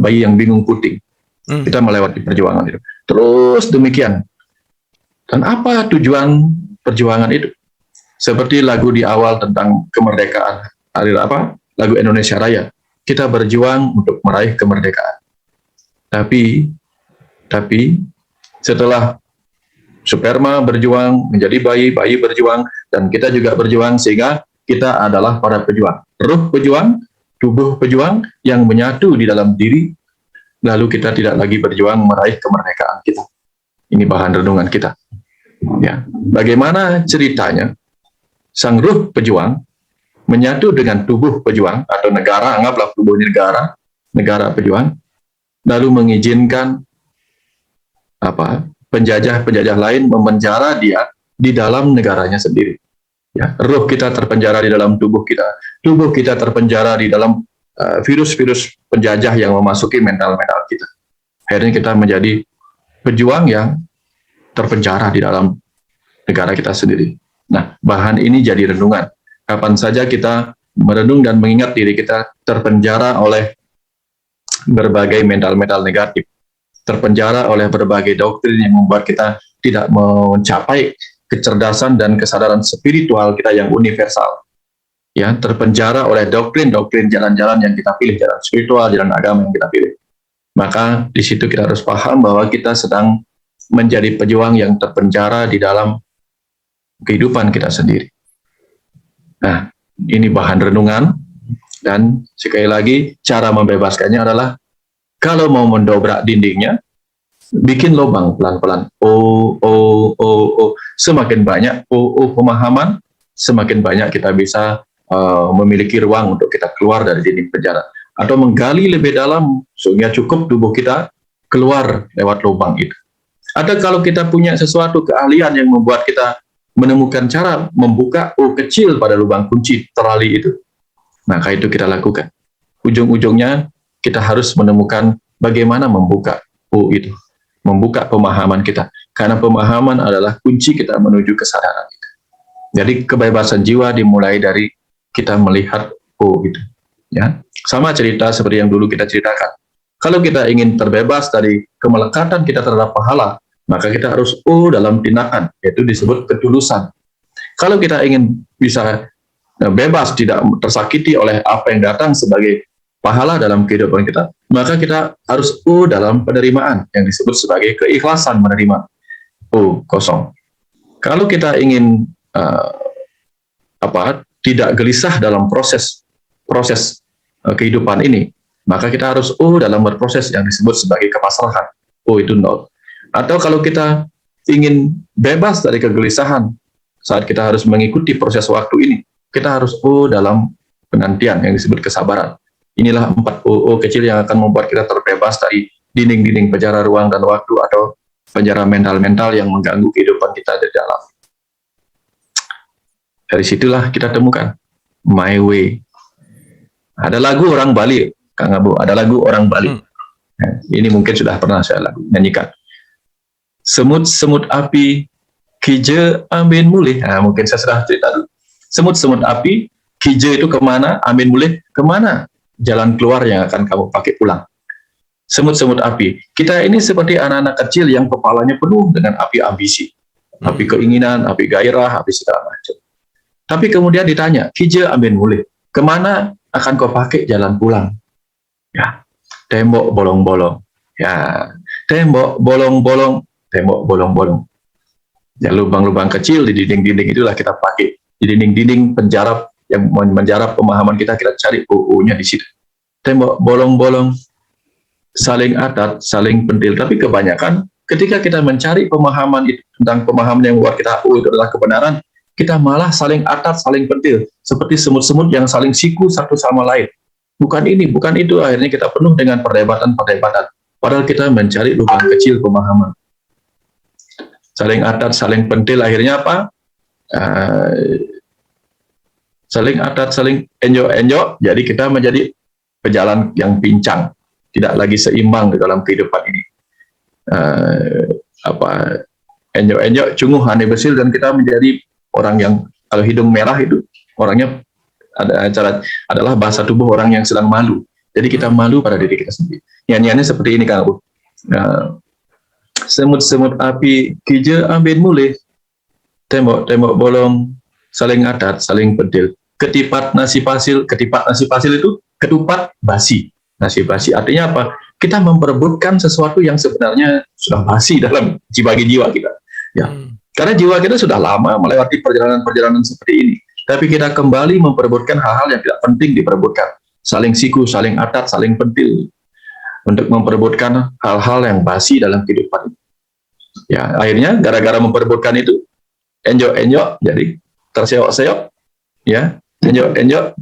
bayi yang bingung puting. Kita melewati perjuangan itu. Terus demikian. Dan apa tujuan perjuangan itu? Seperti lagu di awal tentang kemerdekaan, lagu Indonesia Raya. Kita berjuang untuk meraih kemerdekaan. Tapi setelah sperma berjuang menjadi bayi, bayi berjuang, dan kita juga berjuang sehingga kita adalah para pejuang. Ruh pejuang, tubuh pejuang yang menyatu di dalam diri, lalu kita tidak lagi berjuang meraih kemerdekaan kita. Ini bahan renungan kita. Ya, bagaimana ceritanya sang ruh pejuang menyatu dengan tubuh pejuang atau negara, anggaplah tubuh negara pejuang, lalu mengizinkan penjajah lain memenjara dia di dalam negaranya sendiri. Ya, roh kita terpenjara di dalam tubuh kita terpenjara di dalam virus-virus penjajah yang memasuki mental-mental kita. Akhirnya kita menjadi pejuang yang terpenjara di dalam negara kita sendiri. Nah, bahan ini jadi renungan. Kapan saja kita merenung dan mengingat diri kita terpenjara oleh berbagai mental-mental negatif, terpenjara oleh berbagai doktrin yang membuat kita tidak mencapai kecerdasan dan kesadaran spiritual kita yang universal. Ya, terpenjara oleh doktrin-doktrin jalan-jalan yang kita pilih, jalan spiritual, jalan agama yang kita pilih. Maka di situ kita harus paham bahwa kita sedang menjadi pejuang yang terpenjara di dalam kehidupan kita sendiri. Nah, ini bahan renungan, dan sekali lagi cara membebaskannya adalah kalau mau mendobrak dindingnya, bikin lubang pelan-pelan. Semakin banyak pemahaman, semakin banyak kita bisa memiliki ruang untuk kita keluar dari dinding penjara. Atau menggali lebih dalam, sehingga cukup tubuh kita keluar lewat lubang itu. Atau kalau kita punya sesuatu keahlian yang membuat kita menemukan cara membuka kecil pada lubang kunci terali itu, maka itu kita lakukan. Ujung-ujungnya kita harus menemukan bagaimana membuka itu, membuka pemahaman kita, karena pemahaman adalah kunci kita menuju kesadaran itu. Jadi kebebasan jiwa dimulai dari kita melihat itu, ya. Sama cerita seperti yang dulu kita ceritakan. Kalau kita ingin terbebas dari kemelekatan kita terhadap pahala, maka kita harus dalam tindakan, yaitu disebut ketulusan. Kalau kita ingin bisa bebas, tidak tersakiti oleh apa yang datang sebagai pahala dalam kehidupan kita, maka kita harus dalam penerimaan, yang disebut sebagai keikhlasan menerima. Kosong. Kalau kita ingin tidak gelisah dalam proses kehidupan ini, maka kita harus dalam berproses yang disebut sebagai kepasrahan. Itu nol. Atau kalau kita ingin bebas dari kegelisahan saat kita harus mengikuti proses waktu ini, kita harus dalam penantian yang disebut kesabaran. Inilah 4 kecil yang akan membuat kita terbebas dari dinding-dinding penjara ruang dan waktu atau penjara mental-mental yang mengganggu kehidupan kita di dalam. Dari situlah kita temukan My Way. Ada lagu orang Bali, Kang Abu, ada lagu orang Bali. Ini mungkin sudah pernah saya nyanyikan. Semut-semut api, kije amin mulih. Mungkin saya sudah cerita dulu. Semut-semut api, kije itu kemana, amin mulih kemana? Jalan keluar yang akan kamu pakai pulang. Semut-semut api. Kita ini seperti anak-anak kecil yang kepalanya penuh dengan api ambisi, api keinginan, api gairah, api segala macam. Tapi kemudian ditanya, kije amin mulih, kemana akan kau pakai jalan pulang? Ya, tembok bolong-bolong. Ya, tembok bolong-bolong, tembok bolong-bolong. Ya, lubang-lubang kecil di dinding-dinding itulah kita pakai. Di dinding-dinding penjara yang menjarap pemahaman kita cari nya di situ. Tembok bolong-bolong, saling atat, saling pentil. Tapi kebanyakan ketika kita mencari pemahaman itu, tentang pemahaman yang membuat kita itu adalah kebenaran, kita malah saling atat, saling pentil, seperti semut-semut yang saling siku satu sama lain. Bukan ini, bukan itu. Akhirnya kita penuh dengan perdebatan-perdebatan. Padahal kita mencari lubang kecil pemahaman. Saling atat, saling pentil. Akhirnya apa? Saling atat, saling enjok-enjok. Jadi kita menjadi pejalan yang pincang, tidak lagi seimbang di dalam kehidupan ini. Enjok-enjok, cunguh, aneh besil, dan kita menjadi orang yang kalau hidung merah itu orangnya adalah bahasa tubuh orang yang sedang malu. Jadi kita malu pada diri kita sendiri. Nyanyiannya seperti ini, Kang Abu. semut-semut api kija ambil mulih, tembok-tembok bolong, saling adat, saling bedil. Ketipat nasi pasil itu ketupat basi. Nasi basi artinya apa? Kita memperebutkan sesuatu yang sebenarnya sudah basi dalam jiwa kita. Ya. Karena jiwa kita sudah lama melewati perjalanan-perjalanan seperti ini. Tapi kita kembali memperebutkan hal-hal yang tidak penting diperebutkan. Saling siku, saling adat, saling pentil. Untuk memperebutkan hal-hal yang basi dalam kehidupan. Ya, akhirnya gara-gara memperebutkan itu, enjok-enjok jadi terseok-seok, ya, enjok-enjok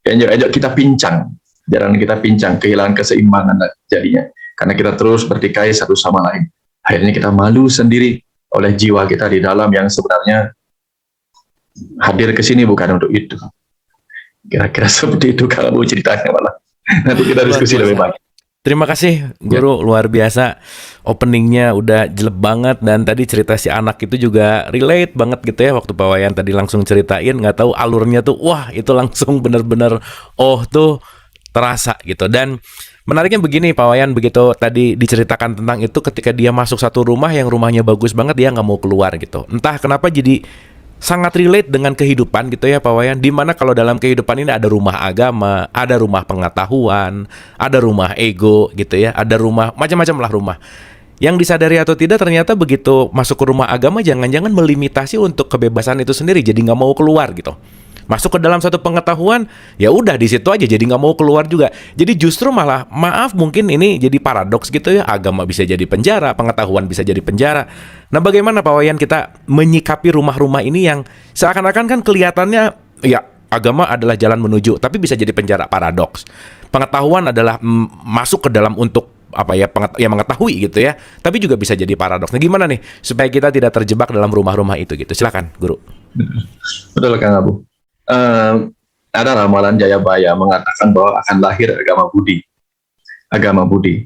enjok-enjok kita pincang, jalan kita pincang, kehilangan keseimbangan jadinya, karena kita terus bertikai satu sama lain. Akhirnya kita malu sendiri oleh jiwa kita di dalam yang sebenarnya hadir ke sini bukan untuk itu. Kira-kira seperti itu kalau mau ceritanya malah. Nanti kita diskusi lebih banyak. Terima kasih Guru, luar biasa. Openingnya udah jelek banget, dan tadi cerita si anak itu juga relate banget gitu ya. Waktu Pak Wayan tadi langsung ceritain, nggak tahu alurnya tuh, wah itu langsung bener-bener tuh terasa gitu. Dan menariknya begini Pak Wayan, begitu tadi diceritakan tentang itu, ketika dia masuk satu rumah yang rumahnya bagus banget, dia nggak mau keluar gitu. Entah kenapa jadi sangat relate dengan kehidupan gitu ya Pak Wayan. Dimana kalau dalam kehidupan ini ada rumah agama, ada rumah pengetahuan, ada rumah ego gitu ya, ada rumah, macam-macam lah rumah. Yang disadari atau tidak, ternyata begitu masuk ke rumah agama, jangan-jangan melimitasi untuk kebebasan itu sendiri, jadi nggak mau keluar gitu. Masuk ke dalam satu pengetahuan, ya udah di situ aja, jadi nggak mau keluar juga. Jadi justru malah, maaf mungkin ini jadi paradoks gitu ya, agama bisa jadi penjara, pengetahuan bisa jadi penjara. Nah bagaimana Pak Wayan kita menyikapi rumah-rumah ini yang seakan-akan kan kelihatannya ya agama adalah jalan menuju, tapi bisa jadi penjara, paradoks. Pengetahuan adalah masuk ke dalam untuk apa ya, mengetahui gitu ya, tapi juga bisa jadi paradoks. Nah gimana nih supaya kita tidak terjebak dalam rumah-rumah itu gitu? Silakan Guru. Betul Kang Abu. Ada ramalan Jayabaya mengatakan bahwa akan lahir agama Budi. Agama Budi.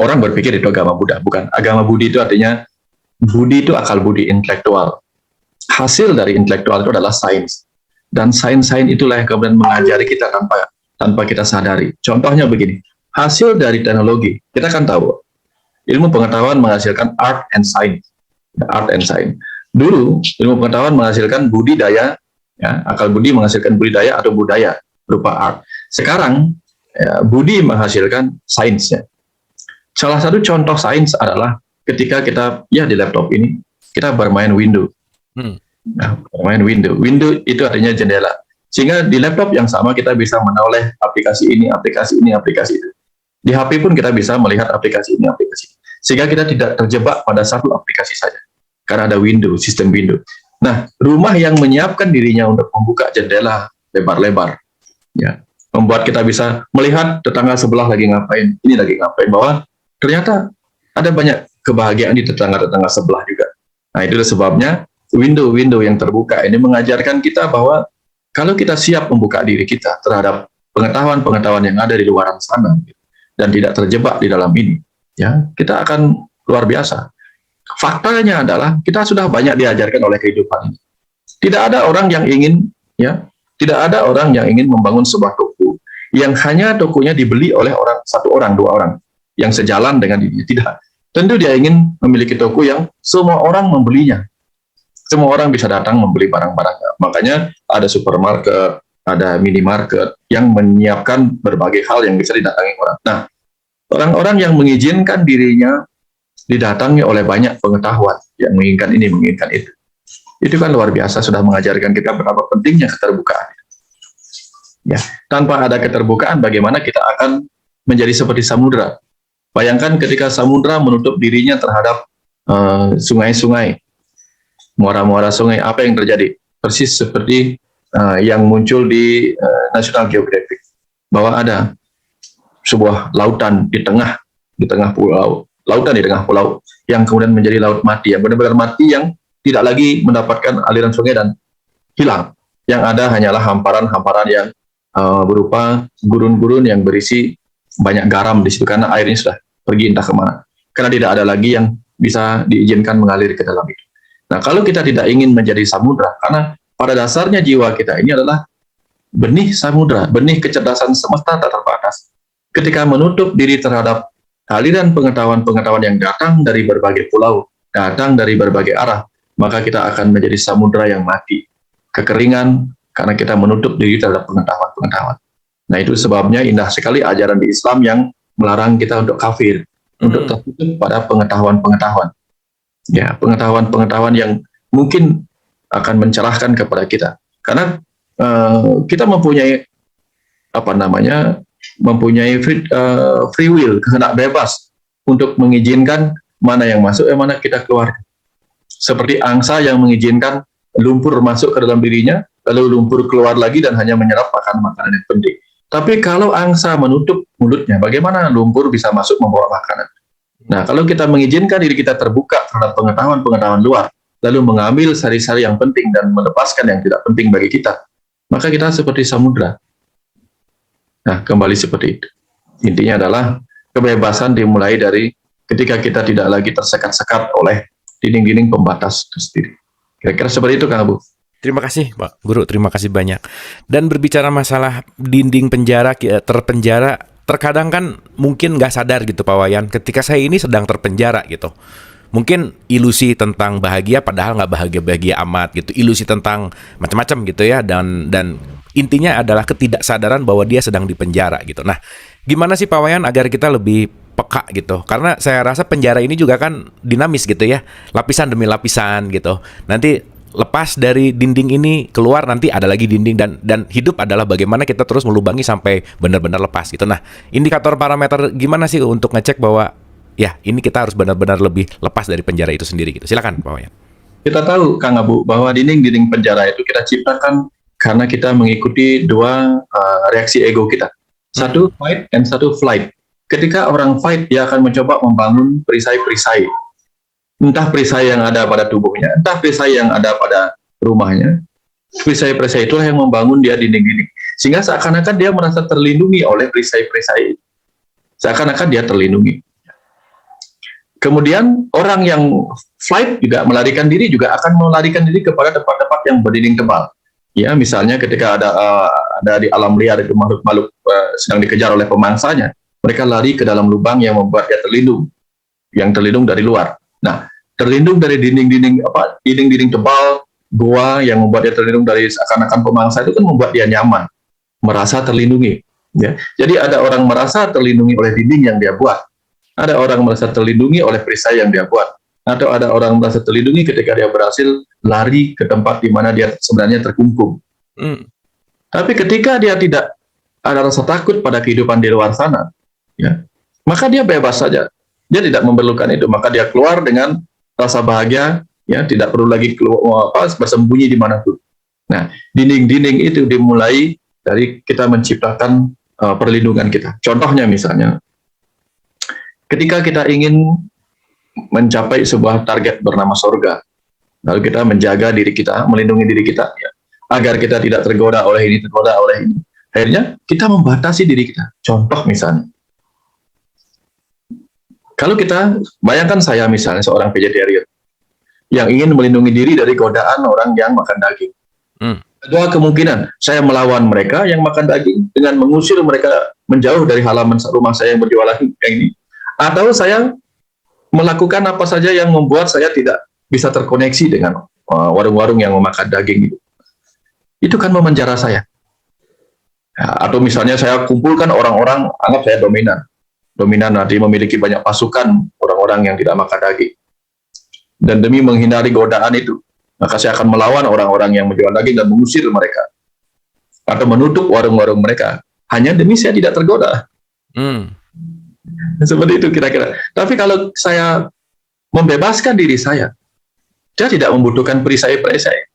Orang berpikir itu agama Buddha, bukan. Agama Budi itu artinya, Budi itu akal budi, intelektual. Hasil dari intelektual itu adalah sains. Dan sains-sains itulah yang kemudian mengajari kita tanpa kita sadari. Contohnya begini, hasil dari teknologi, kita kan tahu, ilmu pengetahuan menghasilkan art and science. Art and science. Dulu, ilmu pengetahuan menghasilkan budidaya, ya, akal budi menghasilkan budidaya atau budaya berupa art. Sekarang ya, budi menghasilkan sainsnya. Salah satu contoh sains adalah ketika kita ya di laptop ini kita bermain window. Nah, bermain window. Window itu artinya jendela. Sehingga di laptop yang sama kita bisa menoleh aplikasi ini, aplikasi ini, aplikasi itu. Di HP pun kita bisa melihat aplikasi ini, aplikasi ini. Sehingga kita tidak terjebak pada satu aplikasi saja. Karena ada window, sistem window. Nah, rumah yang menyiapkan dirinya untuk membuka jendela lebar-lebar, ya, membuat kita bisa melihat tetangga sebelah lagi ngapain, ini lagi ngapain, bahwa ternyata ada banyak kebahagiaan di tetangga-tetangga sebelah juga. Nah, itulah sebabnya window-window yang terbuka ini mengajarkan kita bahwa kalau kita siap membuka diri kita terhadap pengetahuan-pengetahuan yang ada di luar sana dan tidak terjebak di dalam ini, ya, kita akan luar biasa. Faktanya adalah kita sudah banyak diajarkan oleh kehidupan ini. Tidak ada orang yang ingin, ya, tidak ada orang yang ingin membangun sebuah toko yang hanya tokonya dibeli oleh satu orang, dua orang yang sejalan dengan dirinya. Tidak. Tentu dia ingin memiliki toko yang semua orang membelinya. Semua orang bisa datang membeli barang-barangnya. Makanya ada supermarket, ada minimarket yang menyiapkan berbagai hal yang bisa didatangi orang. Nah, orang-orang yang mengizinkan dirinya didatangi oleh banyak pengetahuan yang menginginkan ini, menginginkan itu. Itu kan luar biasa, sudah mengajarkan kita betapa pentingnya keterbukaan. Ya, tanpa ada keterbukaan, bagaimana kita akan menjadi seperti samudra? Bayangkan ketika samudra menutup dirinya terhadap sungai-sungai, muara-muara sungai, apa yang terjadi? Persis seperti yang muncul di National Geographic, bahwa ada sebuah lautan di tengah pulau. Lautan di tengah pulau yang kemudian menjadi laut mati, yang benar-benar mati, yang tidak lagi mendapatkan aliran sungai dan hilang. Yang ada hanyalah hamparan-hamparan yang berupa gurun-gurun yang berisi banyak garam di situ, karena airnya sudah pergi entah kemana. Karena tidak ada lagi yang bisa diizinkan mengalir ke dalam itu. Nah, kalau kita tidak ingin menjadi samudra, karena pada dasarnya jiwa kita ini adalah benih samudra, benih kecerdasan semesta tak terbatas. Ketika menutup diri terhadap aliran pengetahuan-pengetahuan yang datang dari berbagai pulau, datang dari berbagai arah, maka kita akan menjadi samudra yang mati, kekeringan, karena kita menutup diri terhadap pengetahuan-pengetahuan. Nah, itu sebabnya indah sekali ajaran di Islam yang melarang kita untuk kafir, untuk tertutup pada pengetahuan-pengetahuan. Ya, pengetahuan-pengetahuan yang mungkin akan mencerahkan kepada kita. Karena kita mempunyai free will, kehendak bebas untuk mengizinkan mana yang masuk, mana kita keluar. Seperti angsa yang mengizinkan lumpur masuk ke dalam dirinya, lalu lumpur keluar lagi dan hanya menyerap makanan yang penting. Tapi kalau angsa menutup mulutnya, bagaimana lumpur bisa masuk membawa makanan? Nah, kalau kita mengizinkan diri kita terbuka terhadap pengetahuan-pengetahuan luar, lalu mengambil sari-sari yang penting dan melepaskan yang tidak penting bagi kita, maka kita seperti samudra. Nah, kembali seperti itu. Intinya adalah kebebasan dimulai dari ketika kita tidak lagi tersekat-sekat oleh dinding-dinding pembatas itu sendiri. Kira-kira seperti itu, Kang Abu. Terima kasih, Pak Guru. Terima kasih banyak. Dan berbicara masalah dinding penjara, terpenjara, terkadang kan mungkin nggak sadar gitu, Pak Wayan, ketika saya ini sedang terpenjara gitu. Mungkin ilusi tentang bahagia, padahal nggak bahagia-bahagia amat gitu. Ilusi tentang macam-macam gitu ya. Dan intinya adalah ketidaksadaran bahwa dia sedang dipenjara gitu. Nah, gimana sih Pak Wayan agar kita lebih peka gitu? Karena saya rasa penjara ini juga kan dinamis gitu ya. Lapisan demi lapisan gitu. Nanti lepas dari dinding ini, keluar nanti ada lagi dinding, dan hidup adalah bagaimana kita terus melubangi sampai benar-benar lepas gitu. Nah, indikator parameter gimana sih untuk ngecek bahwa ya ini kita harus benar-benar lebih lepas dari penjara itu sendiri gitu. Silakan Pak Wayan. Kita tahu, Kang Abu, bahwa dinding-dinding penjara itu kita ciptakan karena kita mengikuti dua reaksi ego kita. Satu fight dan satu flight. Ketika orang fight, dia akan mencoba membangun perisai-perisai. Entah perisai yang ada pada tubuhnya, entah perisai yang ada pada rumahnya. Perisai-perisai itulah yang membangun dia dinding-dinding. Sehingga seakan-akan dia merasa terlindungi oleh perisai-perisai. Seakan-akan dia terlindungi. Kemudian orang yang flight juga melarikan diri, juga akan melarikan diri kepada tempat-tempat yang berdinding tebal. Ya, misalnya ketika ada di alam liar itu makhluk-makhluk sedang dikejar oleh pemangsanya, mereka lari ke dalam lubang yang membuat dia terlindung, yang terlindung dari luar. Nah, terlindung dari dinding-dinding tebal, goa yang membuat dia terlindung dari seakan-akan pemangsa itu kan membuat dia nyaman, merasa terlindungi. Ya. Jadi ada orang merasa terlindungi oleh dinding yang dia buat, ada orang merasa terlindungi oleh perisai yang dia buat, atau ada orang merasa terlindungi ketika dia berhasil lari ke tempat di mana dia sebenarnya terkungkung. Tapi ketika dia tidak ada rasa takut pada kehidupan di luar sana, ya, maka dia bebas saja. Dia tidak memerlukan itu, maka dia keluar dengan rasa bahagia, ya, tidak perlu lagi bersembunyi di manapun. Nah, dinding-dinding itu dimulai dari kita menciptakan perlindungan kita. Contohnya misalnya, ketika kita ingin mencapai sebuah target bernama surga, lalu kita menjaga diri kita, melindungi diri kita, ya, agar kita tidak tergoda oleh ini, akhirnya kita membatasi diri kita. Contoh misalnya, kalau kita, bayangkan saya misalnya seorang vegetarian yang ingin melindungi diri dari godaan orang yang makan daging. Ada kemungkinan saya melawan mereka yang makan daging dengan mengusir mereka menjauh dari halaman rumah saya yang berjualan kayak ini. Atau saya melakukan apa saja yang membuat saya tidak bisa terkoneksi dengan warung-warung yang memakan daging itu. Itu kan memenjara saya. Ya, atau misalnya saya kumpulkan orang-orang, anggap saya dominan nanti memiliki banyak pasukan orang-orang yang tidak makan daging. Dan demi menghindari godaan itu, maka saya akan melawan orang-orang yang menjual daging dan mengusir mereka. Atau menutup warung-warung mereka. Hanya demi saya tidak tergoda. Seperti itu kira-kira. Tapi kalau saya membebaskan diri saya tidak membutuhkan perisai-perisai.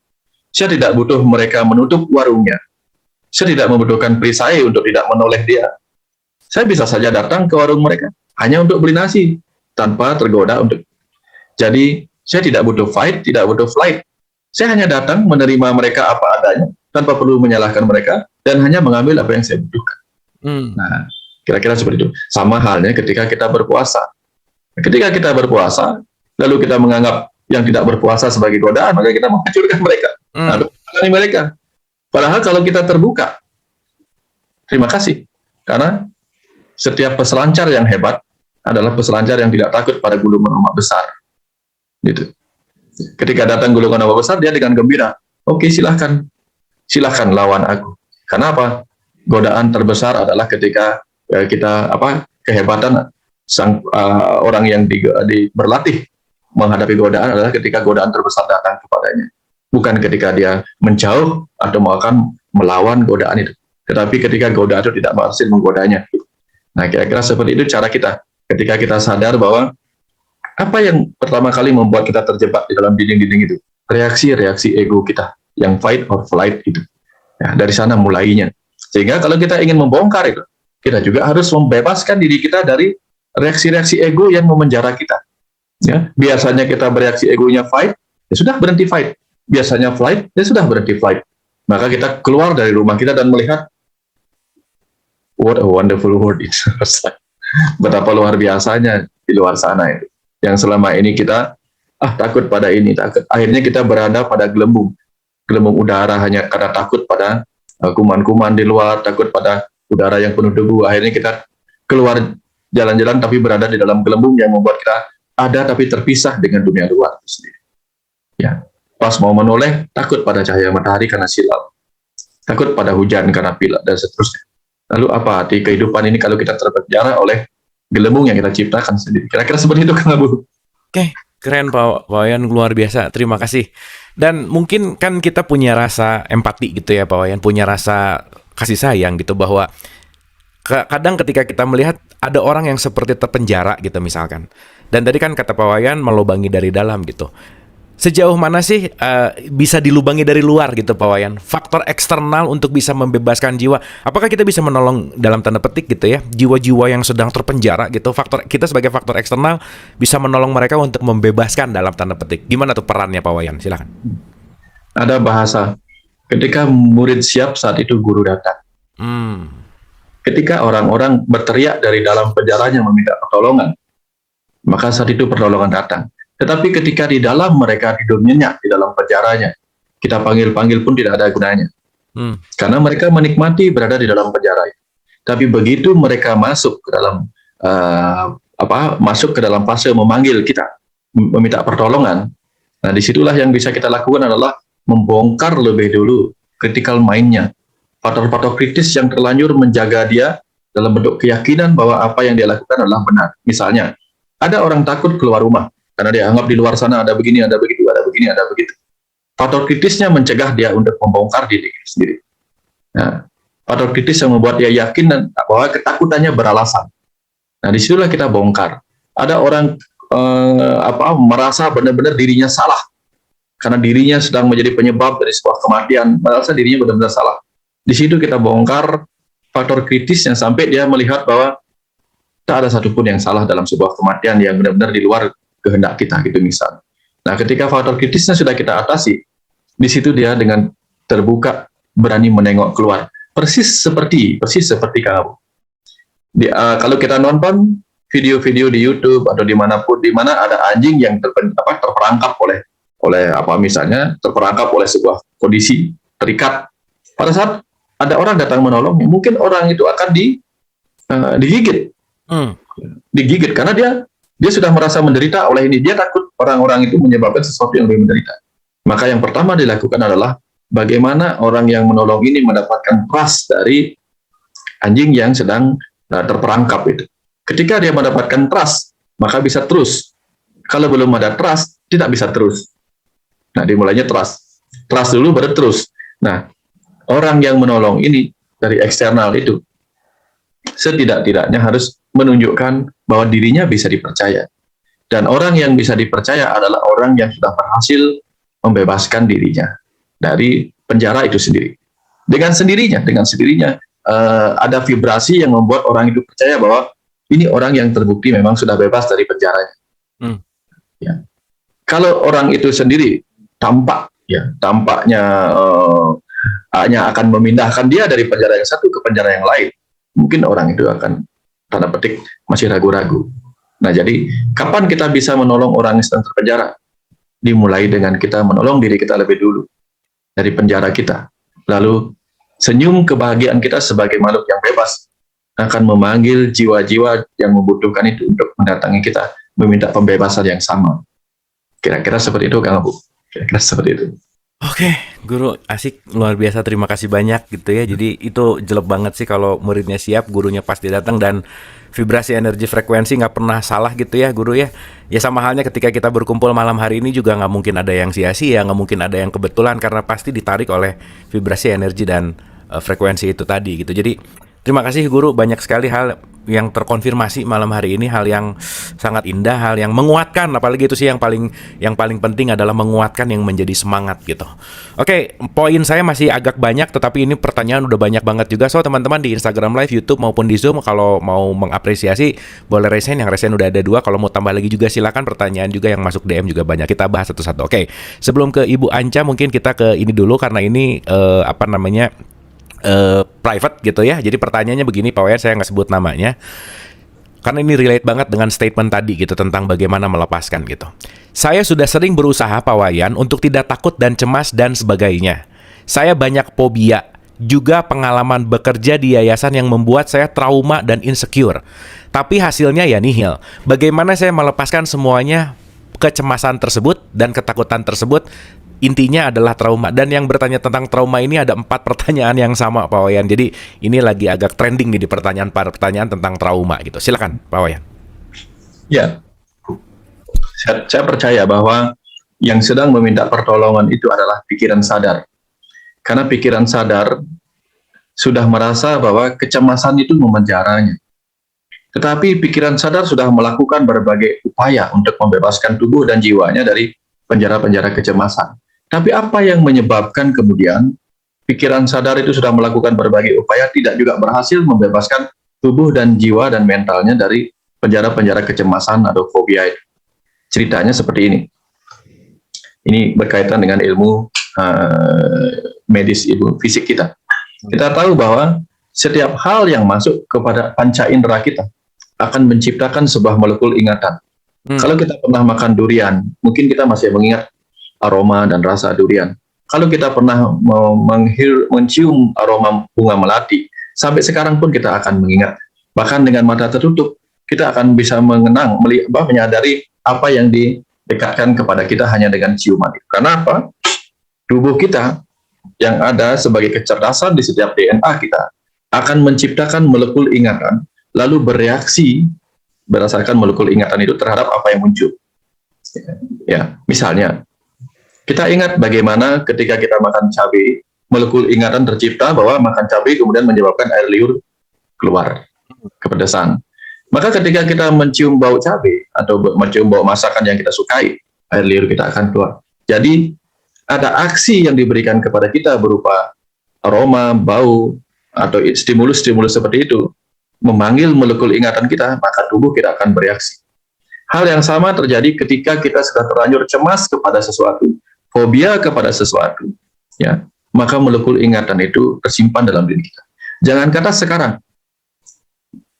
Saya tidak butuh mereka menutup warungnya. Saya tidak membutuhkan perisai untuk tidak menoleh dia. Saya bisa saja datang ke warung mereka hanya untuk beli nasi tanpa tergoda untuk. Jadi saya tidak butuh fight, tidak butuh flight. Saya hanya datang menerima mereka apa adanya tanpa perlu menyalahkan mereka dan hanya mengambil apa yang saya butuhkan. Nah, kira-kira seperti itu. Sama halnya ketika kita berpuasa. Ketika kita berpuasa, lalu kita menganggap yang tidak berpuasa sebagai godaan, maka kita menghancurkan mereka. Mereka. Padahal kalau kita terbuka, terima kasih. Karena setiap peselancar yang hebat, adalah peselancar yang tidak takut pada gulungan ombak besar. Gitu. Ketika datang gulungan ombak besar, dia dengan gembira, oke, silahkan, silahkan lawan aku. Kenapa? Godaan terbesar adalah ketika kita kehebatan orang yang berlatih menghadapi godaan adalah ketika godaan terbesar datang kepadanya. Bukan ketika dia menjauh atau akan melawan godaan itu, tetapi ketika godaan itu tidak berhasil menggodanya. Nah, kira-kira seperti itu cara kita. Ketika kita sadar bahwa apa yang pertama kali membuat kita terjebak di dalam dinding-dinding itu, reaksi-reaksi ego kita yang fight or flight itu. Ya, dari sana mulainya. Sehingga kalau kita ingin membongkar itu, kita juga harus membebaskan diri kita dari reaksi-reaksi ego yang memenjara kita. Ya, biasanya kita bereaksi egonya fight, ya sudah berhenti fight. Biasanya flight, ya sudah berhenti flight. Maka kita keluar dari rumah kita dan melihat what a wonderful world it is. Betapa luar biasanya di luar sana itu. Yang selama ini kita takut pada ini, takut. Akhirnya kita berada pada gelembung udara hanya karena takut pada kuman-kuman di luar, takut pada udara yang penuh debu. Akhirnya kita keluar jalan-jalan tapi berada di dalam gelembung yang membuat kita ada tapi terpisah dengan dunia luar itu sendiri. Ya, pas mau menoleh takut pada cahaya matahari karena silau, takut pada hujan karena pilek dan seterusnya. Lalu apa arti kehidupan ini kalau kita terpenjara oleh gelembung yang kita ciptakan sendiri? Kira-kira seperti itu, Kang Abu. Oke, keren Pak Wayan, luar biasa. Terima kasih. Dan mungkin kan kita punya rasa empati gitu ya Pak Wayan, punya rasa kasih sayang gitu, bahwa kadang ketika kita melihat ada orang yang seperti terpenjara gitu misalkan. Dan tadi kan kata Pak Wayan melubangi dari dalam gitu. Sejauh mana sih bisa dilubangi dari luar gitu Pak Wayan? Faktor eksternal untuk bisa membebaskan jiwa. Apakah kita bisa menolong dalam tanda petik gitu ya, jiwa-jiwa yang sedang terpenjara gitu? Kita sebagai faktor eksternal bisa menolong mereka untuk membebaskan dalam tanda petik. Gimana tuh perannya Pak Wayan? Silakan. Ada bahasa, ketika murid siap saat itu guru datang. Ketika orang-orang berteriak dari dalam penjaranya meminta pertolongan, maka saat itu pertolongan datang. Tetapi ketika di dalam mereka tidur nyenyak di dalam penjaranya, kita panggil-panggil pun tidak ada gunanya. Karena mereka menikmati berada di dalam penjara. Tapi begitu mereka masuk ke dalam masuk ke dalam fase memanggil kita, meminta pertolongan. Nah, disitulah yang bisa kita lakukan adalah membongkar lebih dulu critical mind-nya, faktor-faktor kritis yang terlanjur menjaga dia dalam bentuk keyakinan bahwa apa yang dia lakukan adalah benar. Misalnya, ada orang takut keluar rumah karena dia anggap di luar sana ada begini, ada begitu, ada begini, ada begitu. Faktor kritisnya mencegah dia untuk membongkar diri sendiri. Nah, faktor kritis yang membuat dia yakin bahwa ketakutannya beralasan. Nah, disitulah kita bongkar. Ada orang merasa benar-benar dirinya salah karena dirinya sedang menjadi penyebab dari sebuah kematian, merasa dirinya benar-benar salah. Di situ kita bongkar faktor kritisnya sampai dia melihat bahwa tak ada satupun yang salah dalam sebuah kematian yang benar-benar di luar kehendak kita gitu misalnya. Nah, ketika faktor kritisnya sudah kita atasi, di situ dia dengan terbuka berani menengok keluar. Persis seperti kamu. Kalau kita nonton video-video di YouTube atau dimanapun, di mana ada anjing yang terperangkap oleh misalnya terperangkap oleh sebuah kondisi terikat. Pada saat ada orang datang menolongnya, mungkin orang itu akan digigit. Digigit karena dia sudah merasa menderita oleh ini. Dia takut orang-orang itu menyebabkan sesuatu yang lebih menderita. Maka yang pertama dilakukan adalah bagaimana orang yang menolong ini mendapatkan trust dari anjing yang sedang terperangkap itu. Ketika dia mendapatkan trust, maka bisa terus. Kalau belum ada trust, tidak bisa terus. Nah, dimulainya trust. Trust dulu baru terus. Nah, orang yang menolong ini dari eksternal itu setidak-tidaknya harus menunjukkan bahwa dirinya bisa dipercaya. Dan orang yang bisa dipercaya adalah orang yang sudah berhasil membebaskan dirinya dari penjara itu sendiri. Dengan sendirinya ada vibrasi yang membuat orang itu percaya bahwa ini orang yang terbukti memang sudah bebas dari penjaranya. Ya. Kalau orang itu sendiri tampaknya hanya akan memindahkan dia dari penjara yang satu ke penjara yang lain, mungkin orang itu akan tanda petik masih ragu-ragu. Nah, jadi kapan kita bisa menolong orang yang sedang terpenjara? Dimulai dengan kita menolong diri kita lebih dulu dari penjara kita. Lalu senyum kebahagiaan kita sebagai makhluk yang bebas akan memanggil jiwa-jiwa yang membutuhkan itu untuk mendatangi kita, meminta pembebasan yang sama. Kira-kira seperti itu, Kang Abu. Kira-kira seperti itu. Oke, guru asik, luar biasa, terima kasih banyak gitu ya. Jadi itu jelek banget sih kalau muridnya siap, gurunya pasti datang, dan vibrasi energi frekuensi nggak pernah salah gitu ya guru ya. Ya sama halnya ketika kita berkumpul malam hari ini juga nggak mungkin ada yang sia-sia, nggak mungkin ada yang kebetulan, karena pasti ditarik oleh vibrasi energi dan frekuensi itu tadi gitu. Jadi terima kasih guru, banyak sekali hal yang terkonfirmasi malam hari ini, hal yang sangat indah, hal yang menguatkan, apalagi itu sih yang paling penting adalah menguatkan, yang menjadi semangat gitu. Oke, poin saya masih agak banyak, tetapi ini pertanyaan udah banyak banget juga. So teman-teman di Instagram Live, YouTube maupun di Zoom, kalau mau mengapresiasi boleh raise hand, yang raise hand udah ada 2. Kalau mau tambah lagi juga silakan, pertanyaan juga yang masuk DM juga banyak, kita bahas satu-satu. Oke, sebelum ke Ibu Anca mungkin kita ke ini dulu, karena ini private gitu ya. Jadi pertanyaannya begini Pak Wayan, saya nggak sebut namanya karena ini relate banget dengan statement tadi gitu, tentang bagaimana melepaskan gitu. Saya sudah sering berusaha Pak Wayan untuk tidak takut dan cemas dan sebagainya. Saya banyak fobia, juga pengalaman bekerja di yayasan yang membuat saya trauma dan insecure. Tapi hasilnya ya nihil. Bagaimana saya melepaskan semuanya, kecemasan tersebut dan ketakutan tersebut? Intinya adalah trauma. Dan yang bertanya tentang trauma ini ada 4 pertanyaan yang sama Pak Wayan. Jadi ini lagi agak trending nih di pertanyaan tentang trauma gitu. Silakan Pak Wayan. Ya, saya percaya bahwa yang sedang meminta pertolongan itu adalah pikiran sadar. Karena pikiran sadar sudah merasa bahwa kecemasan itu memenjaranya. Tetapi pikiran sadar sudah melakukan berbagai upaya untuk membebaskan tubuh dan jiwanya dari penjara-penjara kecemasan. Tapi apa yang menyebabkan kemudian pikiran sadar itu sudah melakukan berbagai upaya, tidak juga berhasil membebaskan tubuh dan jiwa dan mentalnya dari penjara-penjara kecemasan atau fobia itu? Ceritanya seperti ini. Ini berkaitan dengan ilmu medis, ilmu fisik kita. Kita tahu bahwa setiap hal yang masuk kepada panca indera kita akan menciptakan sebuah molekul ingatan. Kalau kita pernah makan durian, mungkin kita masih mengingat aroma dan rasa durian. Kalau kita pernah mencium aroma bunga melati, sampai sekarang pun kita akan mengingat. Bahkan dengan mata tertutup, kita akan bisa menyadari apa yang didekatkan kepada kita hanya dengan ciuman. Karena apa? Tubuh kita yang ada sebagai kecerdasan di setiap DNA kita akan menciptakan molekul ingatan, lalu bereaksi berdasarkan molekul ingatan itu terhadap apa yang muncul. Ya, misalnya, kita ingat bagaimana ketika kita makan cabai, molekul ingatan tercipta bahwa makan cabai kemudian menyebabkan air liur keluar, kepedesan. Maka ketika kita mencium bau cabai atau mencium bau masakan yang kita sukai, air liur kita akan keluar. Jadi ada aksi yang diberikan kepada kita berupa aroma, bau, atau stimulus-stimulus seperti itu, memanggil molekul ingatan kita, maka tubuh kita akan bereaksi. Hal yang sama terjadi ketika kita sudah terlanjur cemas kepada sesuatu, fobia kepada sesuatu, ya, maka molekul ingatan itu tersimpan dalam diri kita. Jangan kata sekarang,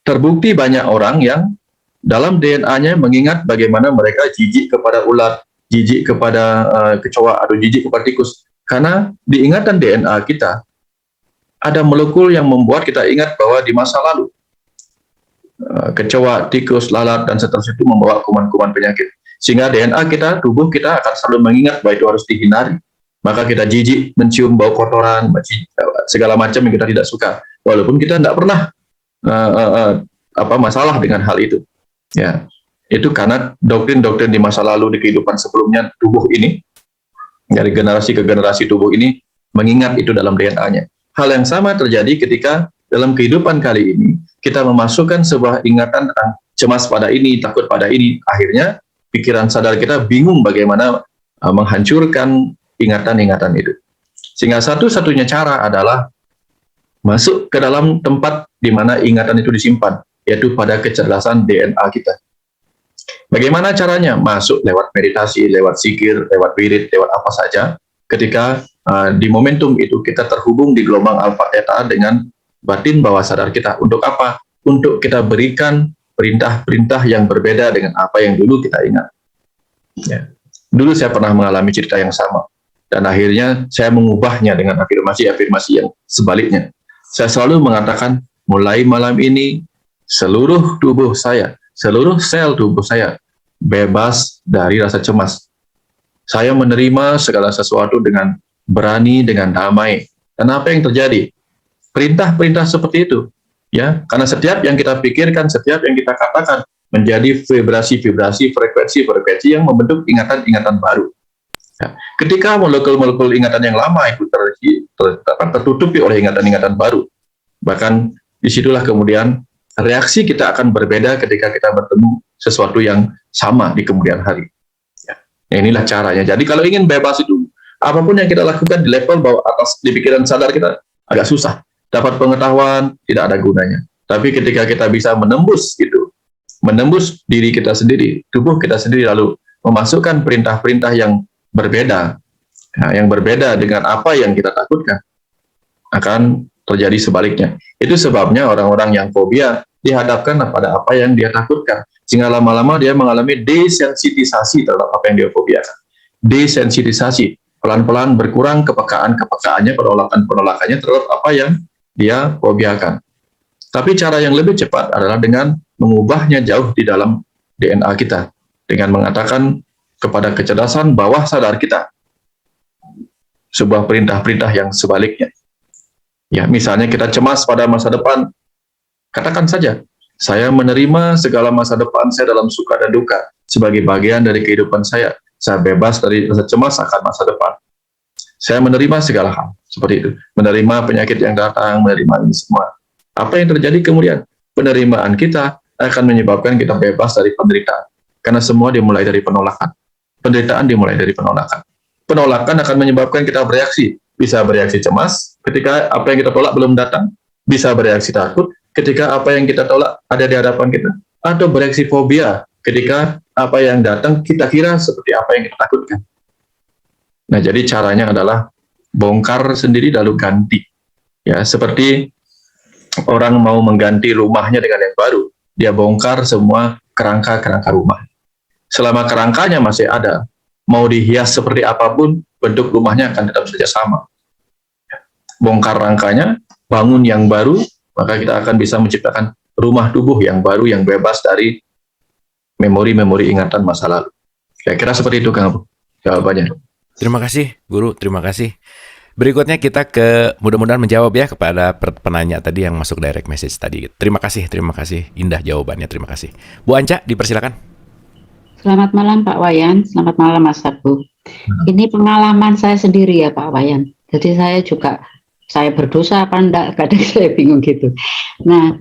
terbukti banyak orang yang dalam DNA-nya mengingat bagaimana mereka jijik kepada ular, jijik kepada kecoa, atau jijik kepada tikus. Karena di ingatan DNA kita, ada molekul yang membuat kita ingat bahwa di masa lalu, kecoa, tikus, lalat, dan seterusnya itu membawa kuman-kuman penyakit. Sehingga DNA kita, tubuh kita akan selalu mengingat bahwa itu harus dihindari. Maka kita jijik mencium bau kotoran, segala macam yang kita tidak suka. Walaupun kita tidak pernah masalah dengan hal itu. Ya, itu karena doktrin-doktrin di masa lalu, di kehidupan sebelumnya, tubuh ini, dari generasi ke generasi tubuh ini, mengingat itu dalam DNA-nya. Hal yang sama terjadi ketika dalam kehidupan kali ini, kita memasukkan sebuah ingatan tentang cemas pada ini, takut pada ini. Akhirnya, pikiran sadar kita bingung bagaimana menghancurkan ingatan-ingatan itu. Sehingga satu-satunya cara adalah masuk ke dalam tempat di mana ingatan itu disimpan, yaitu pada kecerdasan DNA kita. Bagaimana caranya? Masuk lewat meditasi, lewat zikir, lewat wirid, lewat apa saja. Ketika di momentum itu kita terhubung di gelombang alfa eta dengan batin bawah sadar kita. Untuk apa? Untuk kita berikan perintah-perintah yang berbeda dengan apa yang dulu kita ingat. Ya. Dulu saya pernah mengalami cerita yang sama, dan akhirnya saya mengubahnya dengan afirmasi-afirmasi yang sebaliknya. Saya selalu mengatakan, mulai malam ini seluruh tubuh saya, seluruh sel tubuh saya bebas dari rasa cemas. Saya menerima segala sesuatu dengan berani, dengan damai. Dan apa yang terjadi? Perintah-perintah seperti itu, ya, karena setiap yang kita pikirkan, setiap yang kita katakan menjadi vibrasi-vibrasi, frekuensi-frekuensi yang membentuk ingatan-ingatan baru. Ya. Ketika molekul-molekul ingatan yang lama itu tertutupi oleh ingatan-ingatan baru, bahkan disitulah kemudian reaksi kita akan berbeda ketika kita bertemu sesuatu yang sama di kemudian hari. Ya, inilah caranya. Jadi kalau ingin bebas itu, apapun yang kita lakukan di level bawah atas di pikiran sadar kita agak susah. Dapat pengetahuan tidak ada gunanya. Tapi ketika kita bisa menembus gitu, menembus diri kita sendiri, tubuh kita sendiri, lalu memasukkan perintah-perintah yang berbeda, yang berbeda dengan apa yang kita takutkan, akan terjadi sebaliknya. Itu sebabnya orang-orang yang fobia dihadapkan pada apa yang dia takutkan, sehingga lama-lama dia mengalami desensitisasi terhadap apa yang dia fobiakan. Desensitisasi, pelan-pelan berkurang kepekaannya, penolakannya terhadap apa yang dia fobiakan. Tapi cara yang lebih cepat adalah dengan mengubahnya jauh di dalam DNA kita, dengan mengatakan kepada kecerdasan bawah sadar kita sebuah perintah-perintah yang sebaliknya. Ya, misalnya kita cemas pada masa depan, katakan saja, saya menerima segala masa depan saya dalam suka dan duka sebagai bagian dari kehidupan saya. Saya bebas dari rasa cemas akan masa depan. Saya menerima segala hal seperti itu, menerima penyakit yang datang, menerima ini semua. Apa yang terjadi kemudian? Penerimaan kita akan menyebabkan kita bebas dari penderitaan, karena semua dimulai dari penolakan. Penderitaan dimulai dari penolakan. Penolakan akan menyebabkan kita bereaksi. Bisa bereaksi cemas ketika apa yang kita tolak belum datang. Bisa bereaksi takut ketika apa yang kita tolak ada di hadapan kita. Atau bereaksi fobia ketika apa yang datang kita kira seperti apa yang kita takutkan. Nah, jadi caranya adalah bongkar sendiri lalu ganti. Ya, seperti orang mau mengganti rumahnya dengan yang baru. Dia bongkar semua kerangka-kerangka rumah. Selama kerangkanya masih ada, mau dihias seperti apapun, bentuk rumahnya akan tetap saja sama. Bongkar rangkanya, bangun yang baru, maka kita akan bisa menciptakan rumah tubuh yang baru, yang bebas dari memori-memori ingatan masa lalu. Kira-kira seperti itu, Kang Abu, jawabannya. Terima kasih, Guru. Terima kasih. Berikutnya kita mudah-mudahan menjawab ya kepada penanya tadi yang masuk direct message tadi. Terima kasih. Indah jawabannya, terima kasih. Bu Anca, dipersilakan. Selamat malam Pak Wayan, selamat malam Mas Abu. Ini pengalaman saya sendiri ya Pak Wayan. Jadi saya berdosa apa enggak, kadang saya bingung gitu. Nah,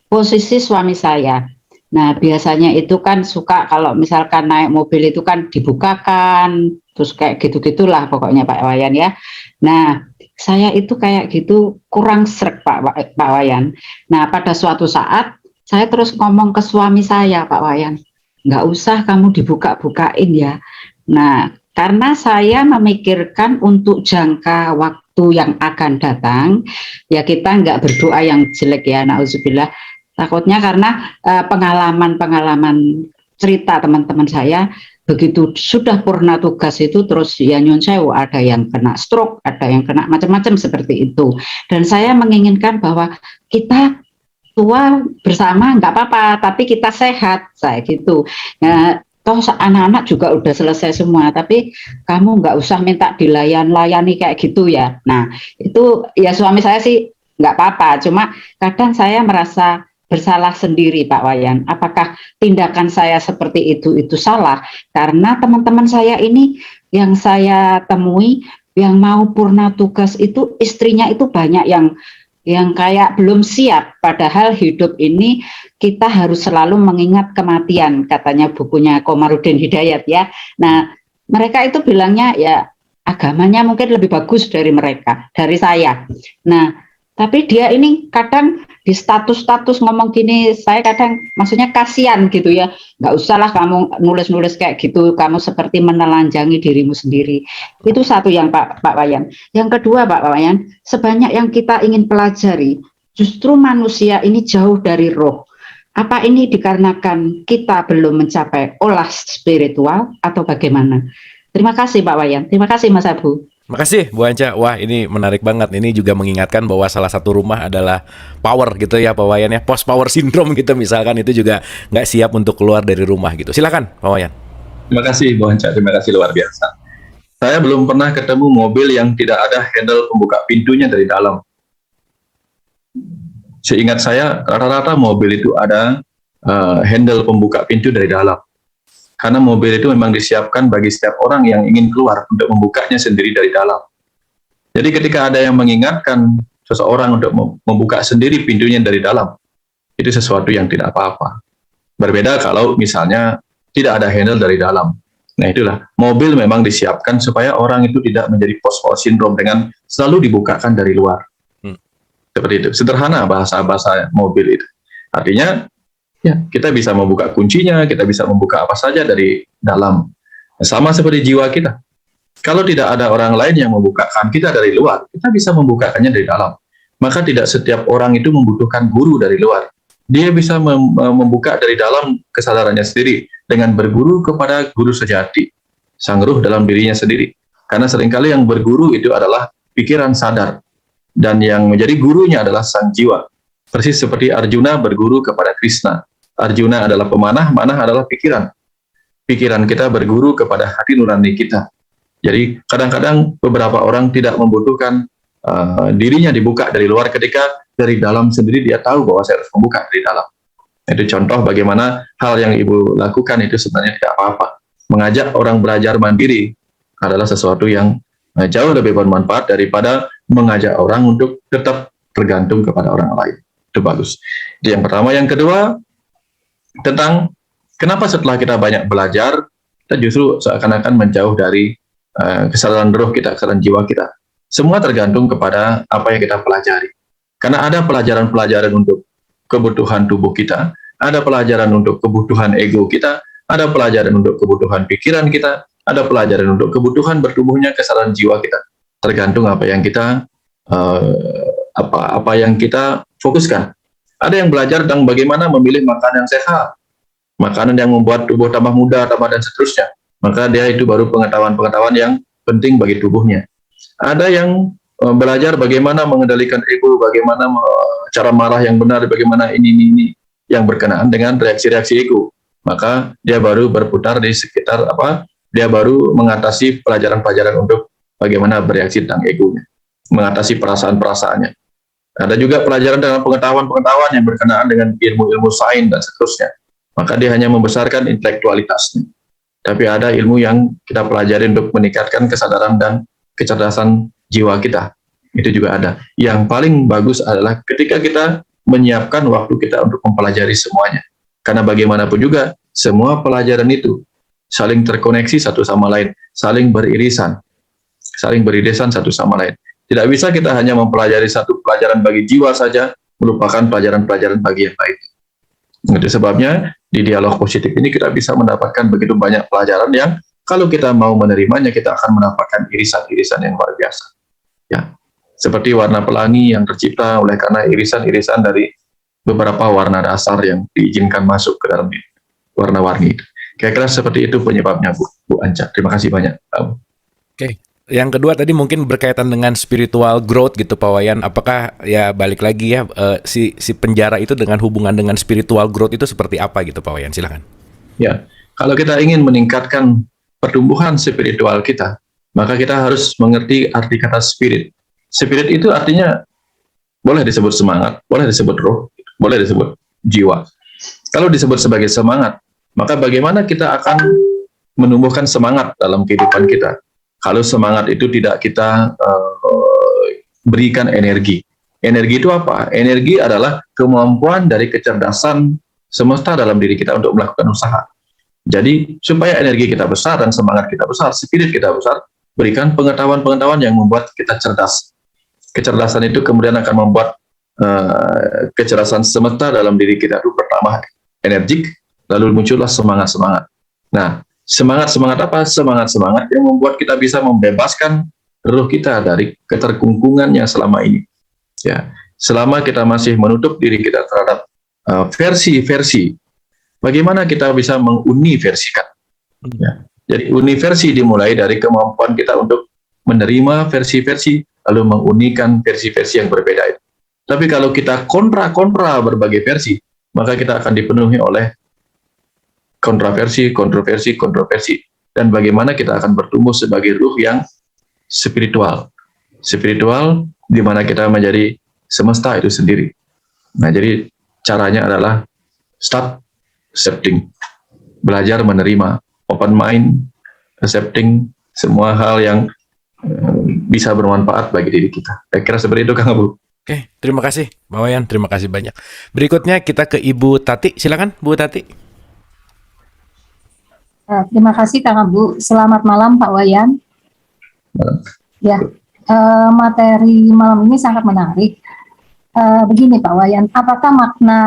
posisi suami saya. Nah, biasanya itu kan suka kalau misalkan naik mobil itu kan dibukakan, terus kayak gitu-gitulah pokoknya Pak Wayan ya. Nah, saya itu kayak gitu kurang sreg Pak Wayan. Nah, pada suatu saat saya terus ngomong ke suami saya, Pak Wayan, nggak usah kamu dibuka-bukain ya. Nah, karena saya memikirkan untuk jangka waktu yang akan datang, ya kita nggak berdoa yang jelek ya, na'udzubillah. Takutnya karena pengalaman cerita teman-teman saya, begitu sudah purna tugas itu terus ya nyun sewu, ada yang kena stroke, ada yang kena macam-macam seperti itu. Dan saya menginginkan bahwa kita tua bersama nggak apa-apa, tapi kita sehat, saya gitu. Nah, toh anak-anak juga udah selesai semua, tapi kamu nggak usah minta dilayani kayak gitu ya. Nah, itu ya suami saya sih nggak apa-apa, cuma kadang saya merasa bersalah sendiri Pak Wayan. Apakah tindakan saya seperti itu salah? Karena teman-teman saya ini yang saya temui yang mau purna tugas itu istrinya itu banyak yang kayak belum siap, padahal hidup ini kita harus selalu mengingat kematian, katanya bukunya Komarudin Hidayat ya. Nah, mereka itu bilangnya ya agamanya mungkin lebih bagus dari mereka, dari saya. Nah, tapi dia ini kadang di status-status ngomong gini, saya kadang maksudnya kasihan gitu ya, nggak usahlah kamu nulis-nulis kayak gitu, kamu seperti menelanjangi dirimu sendiri. Itu satu yang Pak Wayan. Yang kedua Pak Wayan, sebanyak yang kita ingin pelajari, justru manusia ini jauh dari roh. Apa ini dikarenakan kita belum mencapai olah spiritual atau bagaimana? Terima kasih Pak Wayan, terima kasih Mas Abu. Makasih Bu Anca. Wah, ini menarik banget. Ini juga mengingatkan bahwa salah satu rumah adalah power gitu ya Pak Wayan ya. Post power syndrome gitu misalkan, itu juga nggak siap untuk keluar dari rumah gitu. Silakan Pak Wayan. Terima kasih Bu Anca, terima kasih luar biasa. Saya belum pernah ketemu mobil yang tidak ada handle pembuka pintunya dari dalam. Seingat saya, rata-rata mobil itu ada handle pembuka pintu dari dalam. Karena mobil itu memang disiapkan bagi setiap orang yang ingin keluar untuk membukanya sendiri dari dalam. Jadi ketika ada yang mengingatkan seseorang untuk membuka sendiri pintunya dari dalam, itu sesuatu yang tidak apa-apa. Berbeda kalau misalnya tidak ada handle dari dalam. Nah itulah, mobil memang disiapkan supaya orang itu tidak menjadi post-power syndrome dengan selalu dibukakan dari luar. Seperti itu, sederhana bahasa-bahasa mobil itu. Artinya, ya kita bisa membuka kuncinya, kita bisa membuka apa saja dari dalam. Sama seperti jiwa kita. Kalau tidak ada orang lain yang membukakan kita dari luar, kita bisa membukakannya dari dalam. Maka tidak setiap orang itu membutuhkan guru dari luar. Dia bisa membuka dari dalam kesadarannya sendiri dengan berguru kepada guru sejati, sang ruh dalam dirinya sendiri. Karena seringkali yang berguru itu adalah pikiran sadar, dan yang menjadi gurunya adalah sang jiwa. Persis seperti Arjuna berguru kepada Krishna. Arjuna adalah pemanah, manah adalah pikiran. Pikiran kita berguru kepada hati nurani kita. Jadi kadang-kadang beberapa orang tidak membutuhkan dirinya dibuka dari luar ketika dari dalam sendiri dia tahu bahwa saya harus membuka dari dalam. Itu contoh bagaimana hal yang Ibu lakukan itu sebenarnya tidak apa-apa. Mengajak orang belajar mandiri adalah sesuatu yang jauh lebih bermanfaat daripada mengajak orang untuk tetap tergantung kepada orang lain. Itu bagus. Itu yang pertama. Yang kedua, tentang kenapa setelah kita banyak belajar, kita justru seakan-akan menjauh dari kesadaran roh kita, kesadaran jiwa kita. Semua tergantung kepada apa yang kita pelajari. Karena ada pelajaran-pelajaran untuk kebutuhan tubuh kita, ada pelajaran untuk kebutuhan ego kita, ada pelajaran untuk kebutuhan pikiran kita, ada pelajaran untuk kebutuhan bertumbuhnya kesadaran jiwa kita. Tergantung apa yang kita apa yang kita fokuskan. Ada yang belajar tentang bagaimana memilih makanan yang sehat, makanan yang membuat tubuh tambah muda, tambah dan seterusnya. Maka dia itu baru pengetahuan-pengetahuan yang penting bagi tubuhnya. Ada yang belajar bagaimana mengendalikan ego, bagaimana cara marah yang benar, bagaimana ini yang berkenaan dengan reaksi-reaksi ego. Maka dia baru berputar di sekitar dia baru mengatasi pelajaran-pelajaran untuk bagaimana bereaksi tentang egonya, mengatasi perasaan-perasaannya. Ada juga pelajaran dengan pengetahuan-pengetahuan yang berkenaan dengan ilmu-ilmu sains dan seterusnya. Maka dia hanya membesarkan intelektualitasnya. Tapi ada ilmu yang kita pelajari untuk meningkatkan kesadaran dan kecerdasan jiwa kita. Itu juga ada. Yang paling bagus adalah ketika kita menyiapkan waktu kita untuk mempelajari semuanya. Karena bagaimanapun juga, semua pelajaran itu saling terkoneksi satu sama lain, saling beririsan satu sama lain. Tidak bisa kita hanya mempelajari satu pelajaran bagi jiwa saja, melupakan pelajaran-pelajaran bagi yang lain. Itu sebabnya di dialog positif ini kita bisa mendapatkan begitu banyak pelajaran yang kalau kita mau menerimanya, kita akan mendapatkan irisan-irisan yang luar biasa. Ya, seperti warna pelangi yang tercipta oleh karena irisan-irisan dari beberapa warna dasar yang diizinkan masuk ke dalam warna-warni itu. Kira-kira seperti itu penyebabnya, Bu Anca. Terima kasih banyak. Oke. Yang kedua tadi mungkin berkaitan dengan spiritual growth gitu Pak Wayan. Apakah ya balik lagi ya si penjara itu dengan hubungan dengan spiritual growth itu seperti apa gitu Pak Wayan? Silakan. Ya, kalau kita ingin meningkatkan pertumbuhan spiritual kita, maka kita harus mengerti arti kata spirit. Spirit itu artinya boleh disebut semangat, boleh disebut roh, boleh disebut jiwa. Kalau disebut sebagai semangat, maka bagaimana kita akan menumbuhkan semangat dalam kehidupan kita? Kalau semangat itu tidak kita berikan energi. Energi itu apa? Energi adalah kemampuan dari kecerdasan semesta dalam diri kita untuk melakukan usaha. Jadi, supaya energi kita besar dan semangat kita besar, spirit kita besar, berikan pengetahuan-pengetahuan yang membuat kita cerdas. Kecerdasan itu kemudian akan membuat kecerdasan semesta dalam diri kita itu pertama energik, lalu muncullah semangat-semangat. Nah, semangat-semangat apa? Semangat-semangat yang membuat kita bisa membebaskan roh kita dari keterkungkungan yang selama ini. Ya, selama kita masih menutup diri kita terhadap versi-versi, bagaimana kita bisa menguniversikan? Ya, jadi universi dimulai dari kemampuan kita untuk menerima versi-versi, lalu mengunikan versi-versi yang berbeda itu. Tapi kalau kita kontra berbagai versi, maka kita akan dipenuhi oleh kontroversi. Dan bagaimana kita akan bertumbuh sebagai ruh yang spiritual. Spiritual di mana kita menjadi semesta itu sendiri. Nah, jadi caranya adalah start accepting. Belajar menerima, open mind, accepting semua hal yang bisa bermanfaat bagi diri kita. Saya kira seperti itu, Kang Abu. Oke, terima kasih Pak Wayan, terima kasih banyak. Berikutnya kita ke Ibu Tati, silakan Bu Tati. Terima kasih Kang Abu. Selamat malam Pak Wayan. Ya, materi malam ini sangat menarik. Begini Pak Wayan, apakah makna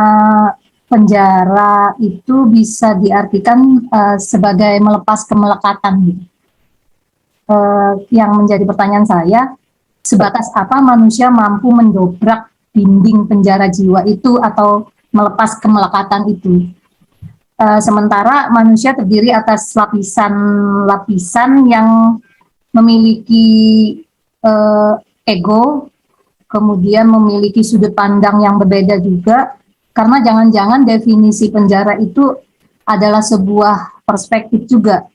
penjara itu bisa diartikan sebagai melepas kemelekatan? Yang menjadi pertanyaan saya, sebatas apa manusia mampu mendobrak dinding penjara jiwa itu atau melepas kemelekatan itu? Sementara manusia terdiri atas lapisan-lapisan yang memiliki ego, kemudian memiliki sudut pandang yang berbeda juga, karena jangan-jangan definisi penjara itu adalah sebuah perspektif juga.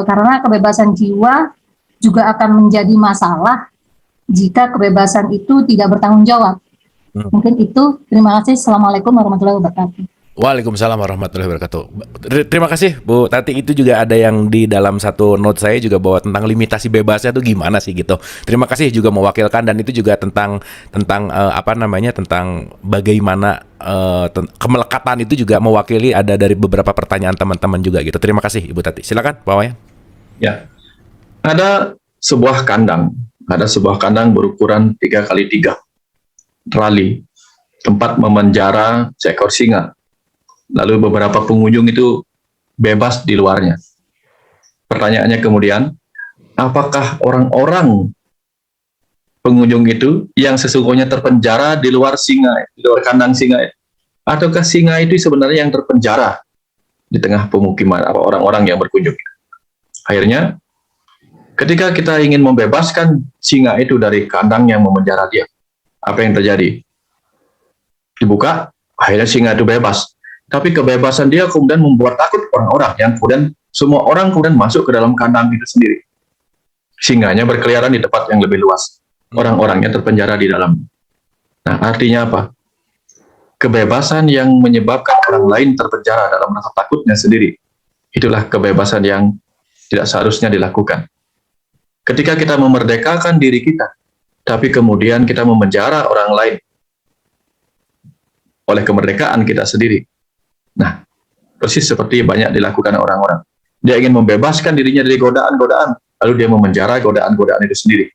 Karena kebebasan jiwa juga akan menjadi masalah jika kebebasan itu tidak bertanggung jawab. Mungkin itu. Terima kasih. Assalamualaikum warahmatullahi wabarakatuh. Waalaikumsalam warahmatullahi wabarakatuh. Terima kasih Bu Tati, itu juga ada yang di dalam satu note saya juga bahwa tentang limitasi bebasnya itu gimana sih gitu. Terima kasih juga mewakilkan, dan itu juga tentang tentang bagaimana kemelekatan itu juga mewakili ada dari beberapa pertanyaan teman-teman juga gitu. Terima kasih Ibu Tati. Silakan Pak Wayan. Ya. Ada sebuah kandang berukuran 3x3 trali, tempat memenjara seekor singa. Lalu beberapa pengunjung itu bebas di luarnya. Pertanyaannya kemudian, apakah orang-orang pengunjung itu yang sesungguhnya terpenjara di luar kandang singa, ataukah singa itu sebenarnya yang terpenjara di tengah pemukiman orang-orang yang berkunjung? Akhirnya, ketika kita ingin membebaskan singa itu dari kandang yang memenjara dia, apa yang terjadi? Dibuka, akhirnya singa itu bebas. Tapi kebebasan dia kemudian membuat takut orang-orang, yang kemudian semua orang kemudian masuk ke dalam kandang itu sendiri. Singanya berkeliaran di tempat yang lebih luas. Orang-orangnya terpenjara di dalam. Nah, artinya apa? Kebebasan yang menyebabkan orang lain terpenjara dalam rasa takutnya sendiri. Itulah kebebasan yang tidak seharusnya dilakukan. Ketika kita memerdekakan diri kita, tapi kemudian kita memenjara orang lain oleh kemerdekaan kita sendiri. Nah, persis seperti banyak dilakukan orang-orang. Dia ingin membebaskan dirinya dari godaan-godaan, lalu dia memenjara godaan-godaan itu sendiri.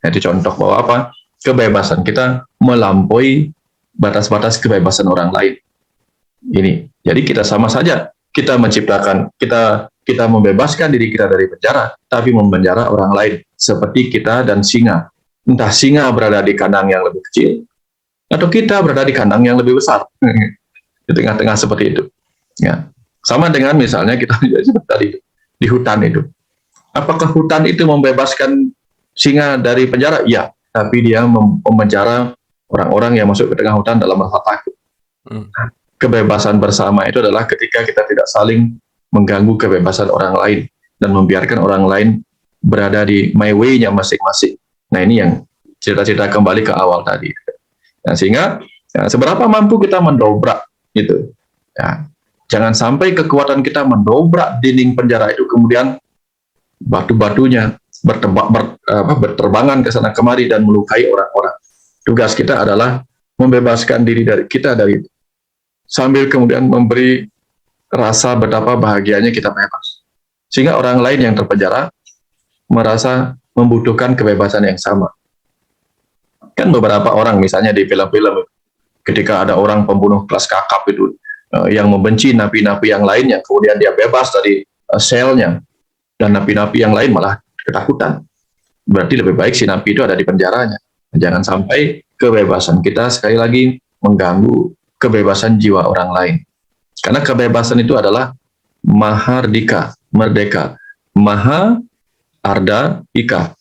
Nah, itu contoh bahwa apa? Kebebasan kita melampaui batas-batas kebebasan orang lain. Ini. Jadi kita sama saja. Kita menciptakan, kita membebaskan diri kita dari penjara, tapi memenjara orang lain. Seperti kita dan singa. Entah singa berada di kandang yang lebih kecil, atau kita berada di kandang yang lebih besar. Di tengah-tengah seperti itu. Ya. Sama dengan misalnya kita tadi di hutan itu. Apakah hutan itu membebaskan singa dari penjara? Ya, tapi dia memenjara orang-orang yang masuk ke tengah hutan dalam rasa takut. Kebebasan bersama itu adalah ketika kita tidak saling mengganggu kebebasan orang lain dan membiarkan orang lain berada di my way-nya masing-masing. Nah, ini yang cerita-cerita kembali ke awal tadi. Nah, sehingga seberapa mampu kita mendobrak itu. Ya. Jangan sampai kekuatan kita mendobrak dinding penjara itu, kemudian batu-batunya berterbangan ke sana kemari dan melukai orang-orang. Tugas kita adalah membebaskan diri kita dari itu, sambil kemudian memberi rasa betapa bahagianya kita bebas. Sehingga orang lain yang terpenjara merasa membutuhkan kebebasan yang sama. Kan beberapa orang misalnya di film-film, ketika ada orang pembunuh kelas kakap itu yang membenci napi-napi yang lainnya, kemudian dia bebas dari selnya, dan napi-napi yang lain malah ketakutan. Berarti lebih baik si napi itu ada di penjaranya. Jangan sampai kebebasan kita sekali lagi mengganggu kebebasan jiwa orang lain. Karena kebebasan itu adalah mahardika, merdeka. Maha Arda Ika.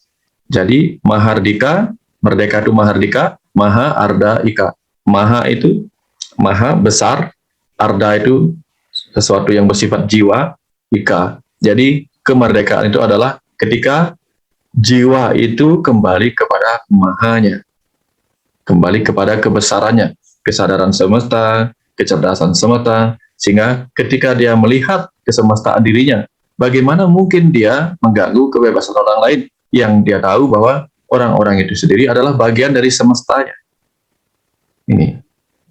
Jadi Mahardika, merdeka itu Mahardika, Maha Arda Ika. Maha itu maha besar, Arda itu sesuatu yang bersifat jiwa, Ika. Jadi kemerdekaan itu adalah ketika jiwa itu kembali kepada mahanya, kembali kepada kebesarannya, kesadaran semesta, kecerdasan semesta, sehingga ketika dia melihat kesemestaan dirinya, bagaimana mungkin dia mengganggu kebebasan orang lain yang dia tahu bahwa orang-orang itu sendiri adalah bagian dari semestanya. Ini.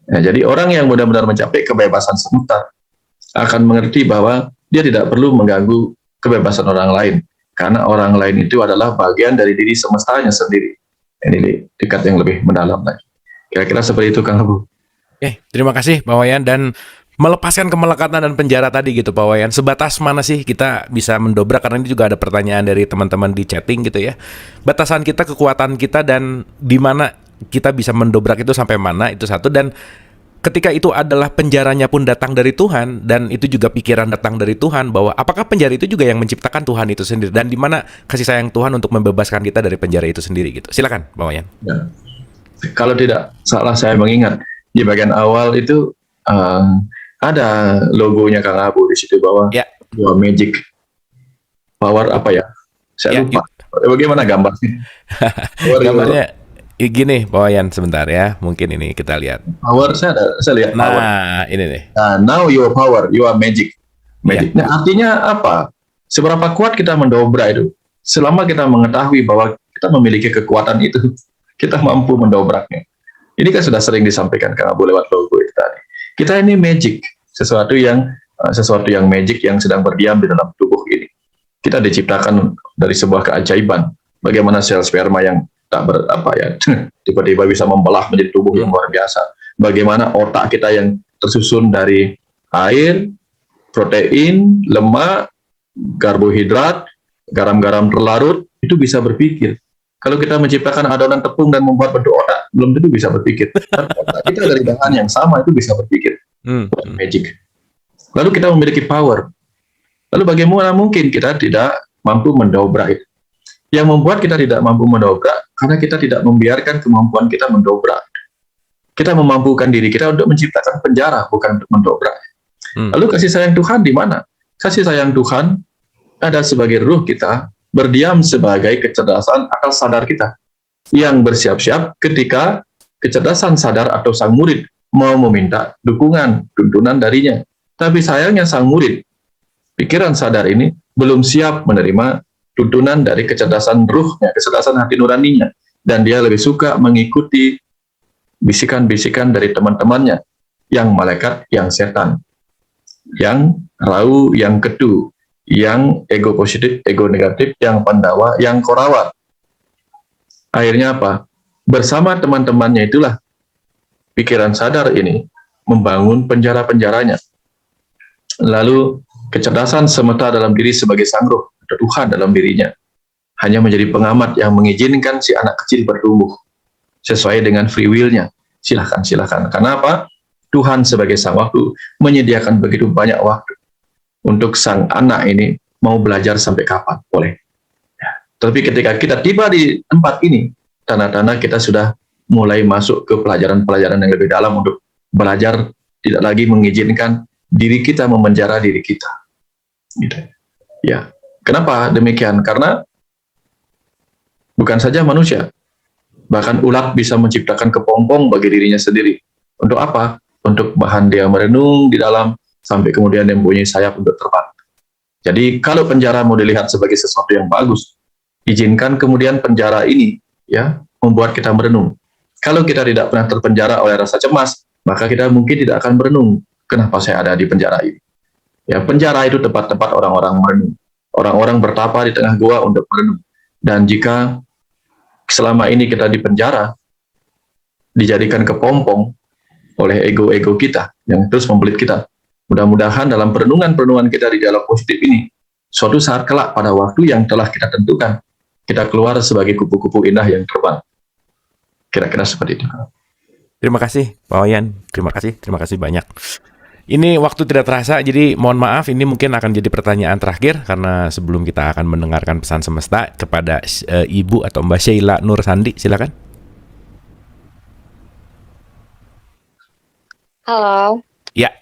Nah, jadi orang yang benar-benar mencapai kebebasan semesta akan mengerti bahwa dia tidak perlu mengganggu kebebasan orang lain, karena orang lain itu adalah bagian dari diri semestanya sendiri. Ini tingkat yang lebih mendalam lagi. Kira-kira seperti itu, Kang Abu. Terima kasih Pak Wayan, dan melepaskan kemelekatan dan penjara tadi gitu Pak Wayan. Sebatas mana sih kita bisa mendobrak, karena ini juga ada pertanyaan dari teman-teman di chatting gitu ya. Batasan kita, kekuatan kita, dan di mana kita bisa mendobrak itu sampai mana, itu satu. Dan ketika itu adalah penjaranya pun datang dari Tuhan, dan itu juga pikiran datang dari Tuhan, bahwa apakah penjara itu juga yang menciptakan Tuhan itu sendiri, dan di mana kasih sayang Tuhan untuk membebaskan kita dari penjara itu sendiri gitu. Silakan Pak Wayan. Ya. Kalau tidak salah saya mengingat di bagian awal itu ada logonya Kang Abu di situ bahwa magic power apa ya? Saya lupa. Bagaimana gambarnya? Gambarnya gini Pak Wayan, sebentar ya. Mungkin ini kita lihat. Power saya lihat. Nah, power. Ini nih. Now your power, you are magic. Magic. Nah, artinya apa? Seberapa kuat kita mendobrak itu? Selama kita mengetahui bahwa kita memiliki kekuatan itu, kita mampu mendobraknya. Ini kan sudah sering disampaikan Kang Abu lewat logo itu tadi. Kita ini magic, sesuatu yang magic yang sedang berdiam di dalam tubuh ini. Kita diciptakan dari sebuah keajaiban. Bagaimana sel sperma yang tak tiba-tiba bisa membelah menjadi tubuh yang luar biasa. Bagaimana otak kita yang tersusun dari air, protein, lemak, karbohidrat, garam-garam terlarut, itu bisa berpikir. Kalau kita menciptakan adonan tepung dan membuat bentuk otak, belum tentu bisa berpikir. Otak kita dari bahan yang sama itu bisa berpikir. Magic. Lalu kita memiliki power. Lalu bagaimana mungkin kita tidak mampu mendobrak itu? Yang membuat kita tidak mampu mendobrak, karena kita tidak membiarkan kemampuan kita mendobrak. Kita memampukan diri kita untuk menciptakan penjara, bukan untuk mendobrak. Lalu kasih sayang Tuhan di mana? Kasih sayang Tuhan ada sebagai ruh kita, berdiam sebagai kecerdasan akal sadar kita, yang bersiap-siap ketika kecerdasan sadar atau sang murid mau meminta dukungan, tuntunan darinya. Tapi sayangnya sang murid, pikiran sadar ini belum siap menerima tuntunan dari kecerdasan ruhnya, kecerdasan hati nuraninya, dan dia lebih suka mengikuti bisikan-bisikan dari teman-temannya, yang malaikat, yang setan, yang rau, yang ketu, yang ego positif, ego negatif, yang Pandawa, yang Korawa. Akhirnya apa? Bersama teman-temannya itulah pikiran sadar ini membangun penjara-penjaranya. Lalu kecerdasan semeta dalam diri sebagai sang roh, ada Tuhan dalam dirinya, hanya menjadi pengamat yang mengizinkan si anak kecil bertumbuh sesuai dengan free will-nya. Silahkan. Karena apa? Tuhan sebagai sang waktu menyediakan begitu banyak waktu untuk sang anak ini mau belajar sampai kapan boleh. Ya. Tapi ketika kita tiba di tempat ini, tanda-tanda kita sudah mulai masuk ke pelajaran-pelajaran yang lebih dalam untuk belajar, tidak lagi mengizinkan diri kita memenjara diri kita. Gitu. Ya. Kenapa demikian? Karena bukan saja manusia, bahkan ulat bisa menciptakan kepompong bagi dirinya sendiri. Untuk apa? Untuk bahan dia merenung di dalam, sampai kemudian dia mempunyai sayap untuk terbang. Jadi kalau penjara mau dilihat sebagai sesuatu yang bagus, izinkan kemudian penjara ini ya membuat kita merenung. Kalau kita tidak pernah terpenjara oleh rasa cemas, maka kita mungkin tidak akan merenung, kenapa saya ada di penjara ini. Ya, penjara itu tempat-tempat orang-orang merenung. Orang-orang bertapa di tengah gua untuk merenung. Dan jika selama ini kita di penjara, dijadikan kepompong oleh ego-ego kita yang terus membelit kita, mudah-mudahan dalam perenungan-perenungan kita di dialog positif ini, suatu saat kelak pada waktu yang telah kita tentukan, kita keluar sebagai kupu-kupu indah yang terbang. Kira-kira seperti itu. Terima kasih Pak Wayan, terima kasih banyak. Ini waktu tidak terasa, jadi mohon maaf ini mungkin akan jadi pertanyaan terakhir karena sebelum kita akan mendengarkan pesan semesta kepada Ibu atau Mbak Sheila Nur Sandi, silakan. Halo, Ya,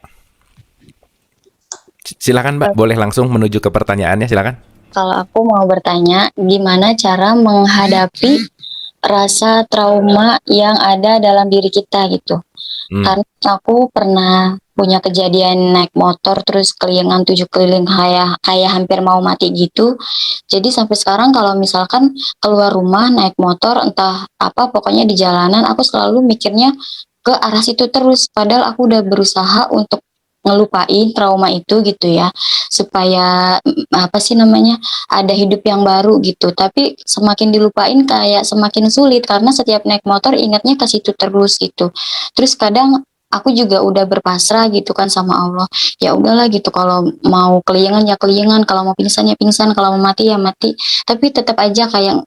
silakan Mbak, boleh langsung menuju ke pertanyaannya, silakan. kalau aku mau bertanya, gimana cara menghadapi rasa trauma yang ada dalam diri kita gitu? Karena aku pernah punya kejadian naik motor terus kelilingan 7 keliling kayak hampir mau mati gitu. Jadi sampai sekarang kalau misalkan keluar rumah naik motor entah apa pokoknya di jalanan aku selalu mikirnya ke arah situ terus. Padahal aku udah berusaha untuk ngelupain trauma itu gitu ya supaya apa sih namanya ada hidup yang baru gitu, tapi semakin dilupain kayak semakin sulit karena setiap naik motor ingatnya ke situ terus gitu. Terus kadang aku juga udah berpasrah gitu kan sama Allah, ya udahlah gitu, kalau mau kelingan ya kelingan, kalau mau pingsan ya pingsan, kalau mau mati ya mati, tapi tetap aja kayak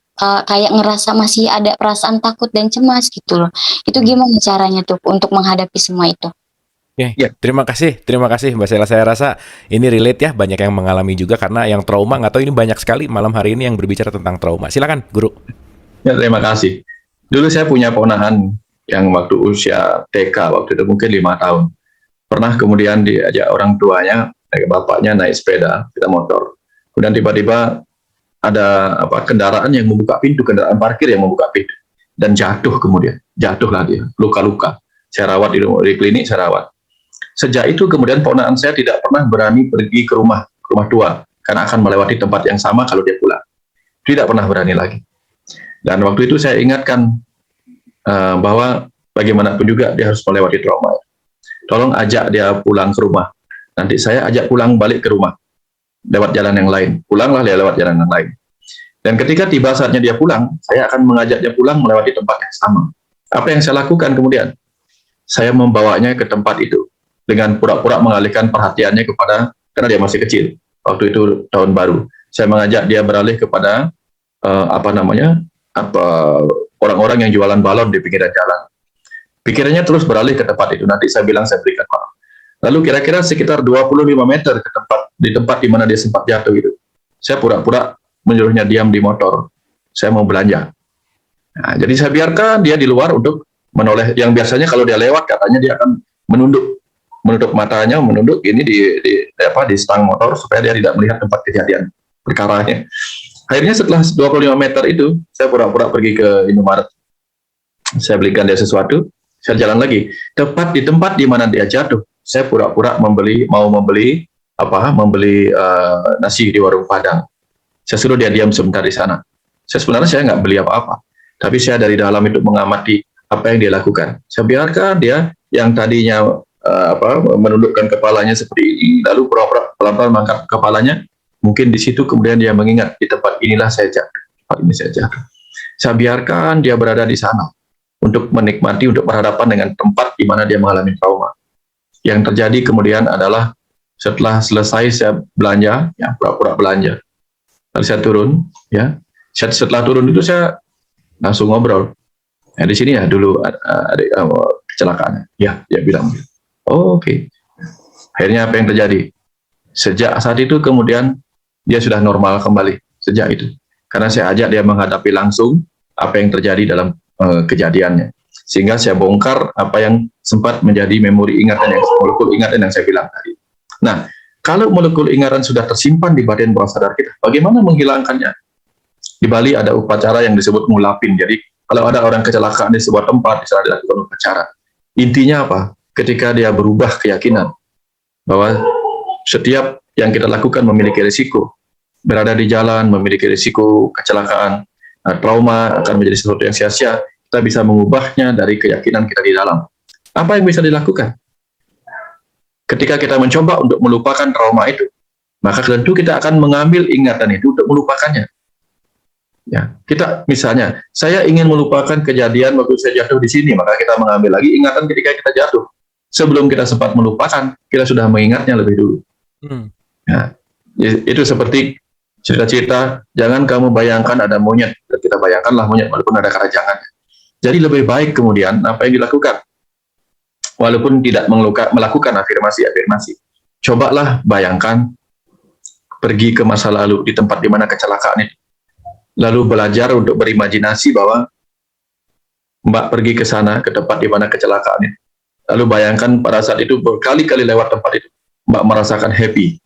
ngerasa masih ada perasaan takut dan cemas gitu loh. Itu gimana caranya tuh untuk menghadapi semua itu? Oke, terima kasih Mbak Sheila. Saya rasa ini relate ya, banyak yang mengalami juga karena yang trauma, nggak tahu ini banyak sekali malam hari ini yang berbicara tentang trauma. Silakan, Guru. Ya, terima kasih. Dulu saya punya ponakan yang waktu usia TK, waktu itu mungkin 5 tahun. Pernah kemudian diajak orang tuanya, bapaknya naik sepeda motor. Kemudian tiba-tiba ada kendaraan yang membuka pintu, kendaraan parkir yang membuka pintu. Dan jatuhlah dia, luka-luka. Saya rawat di klinik, saya rawat. Sejak itu kemudian ponakan saya tidak pernah berani pergi ke rumah tua karena akan melewati tempat yang sama kalau dia pulang. Tidak pernah berani lagi. Dan waktu itu saya ingatkan bahwa bagaimanapun juga dia harus melewati trauma. Tolong ajak dia pulang ke rumah. Nanti saya ajak pulang balik ke rumah lewat jalan yang lain. Pulanglah dia lewat jalan yang lain. Dan ketika tiba saatnya dia pulang, saya akan mengajak dia pulang melewati tempat yang sama. Apa yang saya lakukan kemudian? Saya membawanya ke tempat itu dengan pura-pura mengalihkan perhatiannya karena dia masih kecil. Waktu itu tahun baru. Saya mengajak dia beralih kepada orang-orang yang jualan balon di pinggiran jalan. Pikirannya terus beralih ke tempat itu. Nanti saya bilang saya berikan maaf. Lalu kira-kira sekitar 25 meter di tempat di mana dia sempat jatuh itu. Saya pura-pura menyuruhnya diam di motor. Saya mau belanja. Nah, jadi saya biarkan dia di luar untuk menoleh. Yang biasanya kalau dia lewat katanya dia akan menutup matanya, menunduk ini di stang motor supaya dia tidak melihat tempat kejadian perkaranya. Akhirnya setelah 25 meter itu, saya pura-pura pergi ke Indomaret. Saya belikan dia sesuatu, saya jalan lagi. Tepat di tempat di mana dia jatuh, saya pura-pura membeli nasi di warung Padang. Saya suruh dia diam sebentar di sana. Sebenarnya saya nggak beli apa-apa, tapi saya dari dalam itu mengamati apa yang dia lakukan. Saya biarkan dia yang tadinya menundukkan kepalanya seperti ini, lalu pelan-pelan mengangkat kepalanya. Mungkin di situ kemudian dia mengingat di tempat inilah saya jatuh, tempat ini saya jatuh. Saya biarkan dia berada di sana untuk menikmati, untuk berhadapan dengan tempat di mana dia mengalami trauma. Yang terjadi kemudian adalah setelah selesai saya belanja, ya pura-pura belanja. Lalu saya turun, ya. Setelah turun itu saya langsung ngobrol. Ya, di sini ya dulu kecelakaannya. Ya, dia bilang. Oh, oke. Akhirnya apa yang terjadi? Sejak saat itu kemudian dia sudah normal kembali. Sejak itu. Karena saya ajak dia menghadapi langsung apa yang terjadi dalam kejadiannya. Sehingga saya bongkar apa yang sempat menjadi memori molekul ingatan yang saya bilang tadi. Nah, kalau molekul ingatan sudah tersimpan di badan bawah sadar kita, bagaimana menghilangkannya? Di Bali ada upacara yang disebut ngulapin. Jadi, kalau ada orang kecelakaan di sebuah tempat, bisa dilakukan upacara. Intinya apa? Ketika dia berubah keyakinan bahwa setiap yang kita lakukan memiliki risiko, berada di jalan memiliki risiko kecelakaan, trauma akan menjadi sesuatu yang sia-sia, kita bisa mengubahnya dari keyakinan kita di dalam. Apa yang bisa dilakukan? Ketika kita mencoba untuk melupakan trauma itu, maka tentu kita akan mengambil ingatan itu untuk melupakannya. Ya, kita misalnya, saya ingin melupakan kejadian waktu saya jatuh di sini, maka kita mengambil lagi ingatan ketika kita jatuh. Sebelum kita sempat melupakan, kita sudah mengingatnya lebih dulu. Ya, itu seperti cerita-cerita, jangan kamu bayangkan ada monyet, kita bayangkanlah monyet walaupun ada kerajangan. Jadi lebih baik kemudian apa yang dilakukan? walaupun tidak melakukan afirmasi. Cobalah bayangkan pergi ke masa lalu di tempat di mana kecelakaan itu. Lalu belajar untuk berimajinasi bahwa Mbak pergi ke sana, ke tempat di mana kecelakaan itu. Lalu bayangkan pada saat itu berkali-kali lewat tempat itu, Mbak merasakan happy.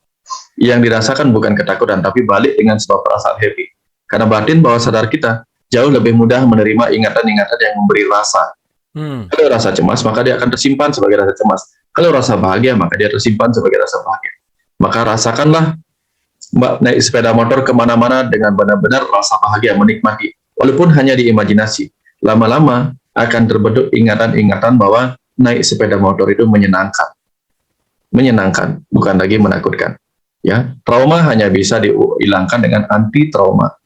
Yang dirasakan bukan ketakutan, tapi balik dengan sebuah perasaan happy. Karena batin bawah sadar kita jauh lebih mudah menerima ingatan-ingatan yang memberi rasa. Kalau rasa cemas, maka dia akan tersimpan sebagai rasa cemas. Kalau rasa bahagia, maka dia tersimpan sebagai rasa bahagia. Maka rasakanlah Mbak naik sepeda motor kemana-mana dengan benar-benar rasa bahagia, menikmati. Walaupun hanya di imajinasi. Lama-lama akan terbentuk ingatan-ingatan bahwa naik sepeda motor itu menyenangkan. Menyenangkan, bukan lagi menakutkan. Ya, trauma hanya bisa dihilangkan dengan anti-trauma.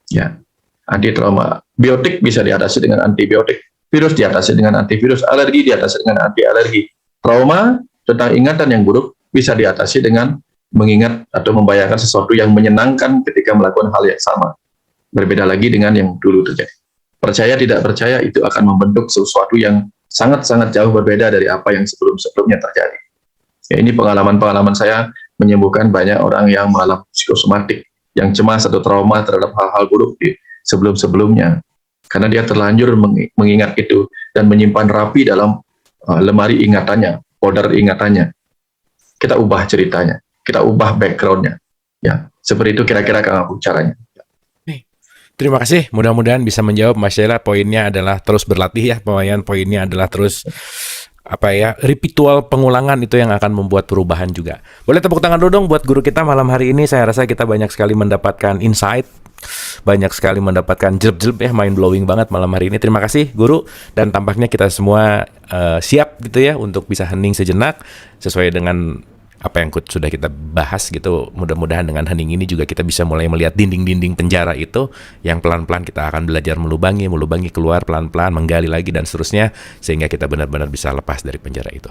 Ya, anti-trauma. Biotik bisa diatasi dengan antibiotik. Virus diatasi dengan antivirus. Alergi diatasi dengan anti-alergi. Trauma tentang ingatan yang buruk bisa diatasi dengan mengingat atau membayangkan sesuatu yang menyenangkan ketika melakukan hal yang sama. Berbeda lagi dengan yang dulu terjadi. Percaya tidak percaya itu akan membentuk sesuatu yang sangat-sangat jauh berbeda dari apa yang sebelum-sebelumnya terjadi. Ya, ini pengalaman-pengalaman saya menyembuhkan banyak orang yang mengalami psikosomatik, yang cemas atau trauma terhadap hal-hal buruk di sebelum-sebelumnya. Karena dia terlanjur mengingat itu dan menyimpan rapi dalam lemari ingatannya, folder ingatannya. Kita ubah ceritanya, kita ubah background-nya. Ya, seperti itu kira-kira Kang Abu caranya. Terima kasih, mudah-mudahan bisa menjawab Mas Sheila. Poinnya adalah terus berlatih ya, poinnya adalah terus ritual pengulangan itu yang akan membuat perubahan juga. Boleh tepuk tangan dulu dong buat guru kita malam hari ini. Saya rasa kita banyak sekali mendapatkan insight, banyak sekali mendapatkan jelep-jelep ya, mind blowing banget malam hari ini. Terima kasih guru, dan tampaknya kita semua siap gitu ya untuk bisa hening sejenak sesuai dengan apa yang sudah kita bahas gitu. Mudah-mudahan dengan hening ini juga kita bisa mulai melihat dinding-dinding penjara itu yang pelan-pelan kita akan belajar melubangi keluar pelan-pelan, menggali lagi dan seterusnya, sehingga kita benar-benar bisa lepas dari penjara itu.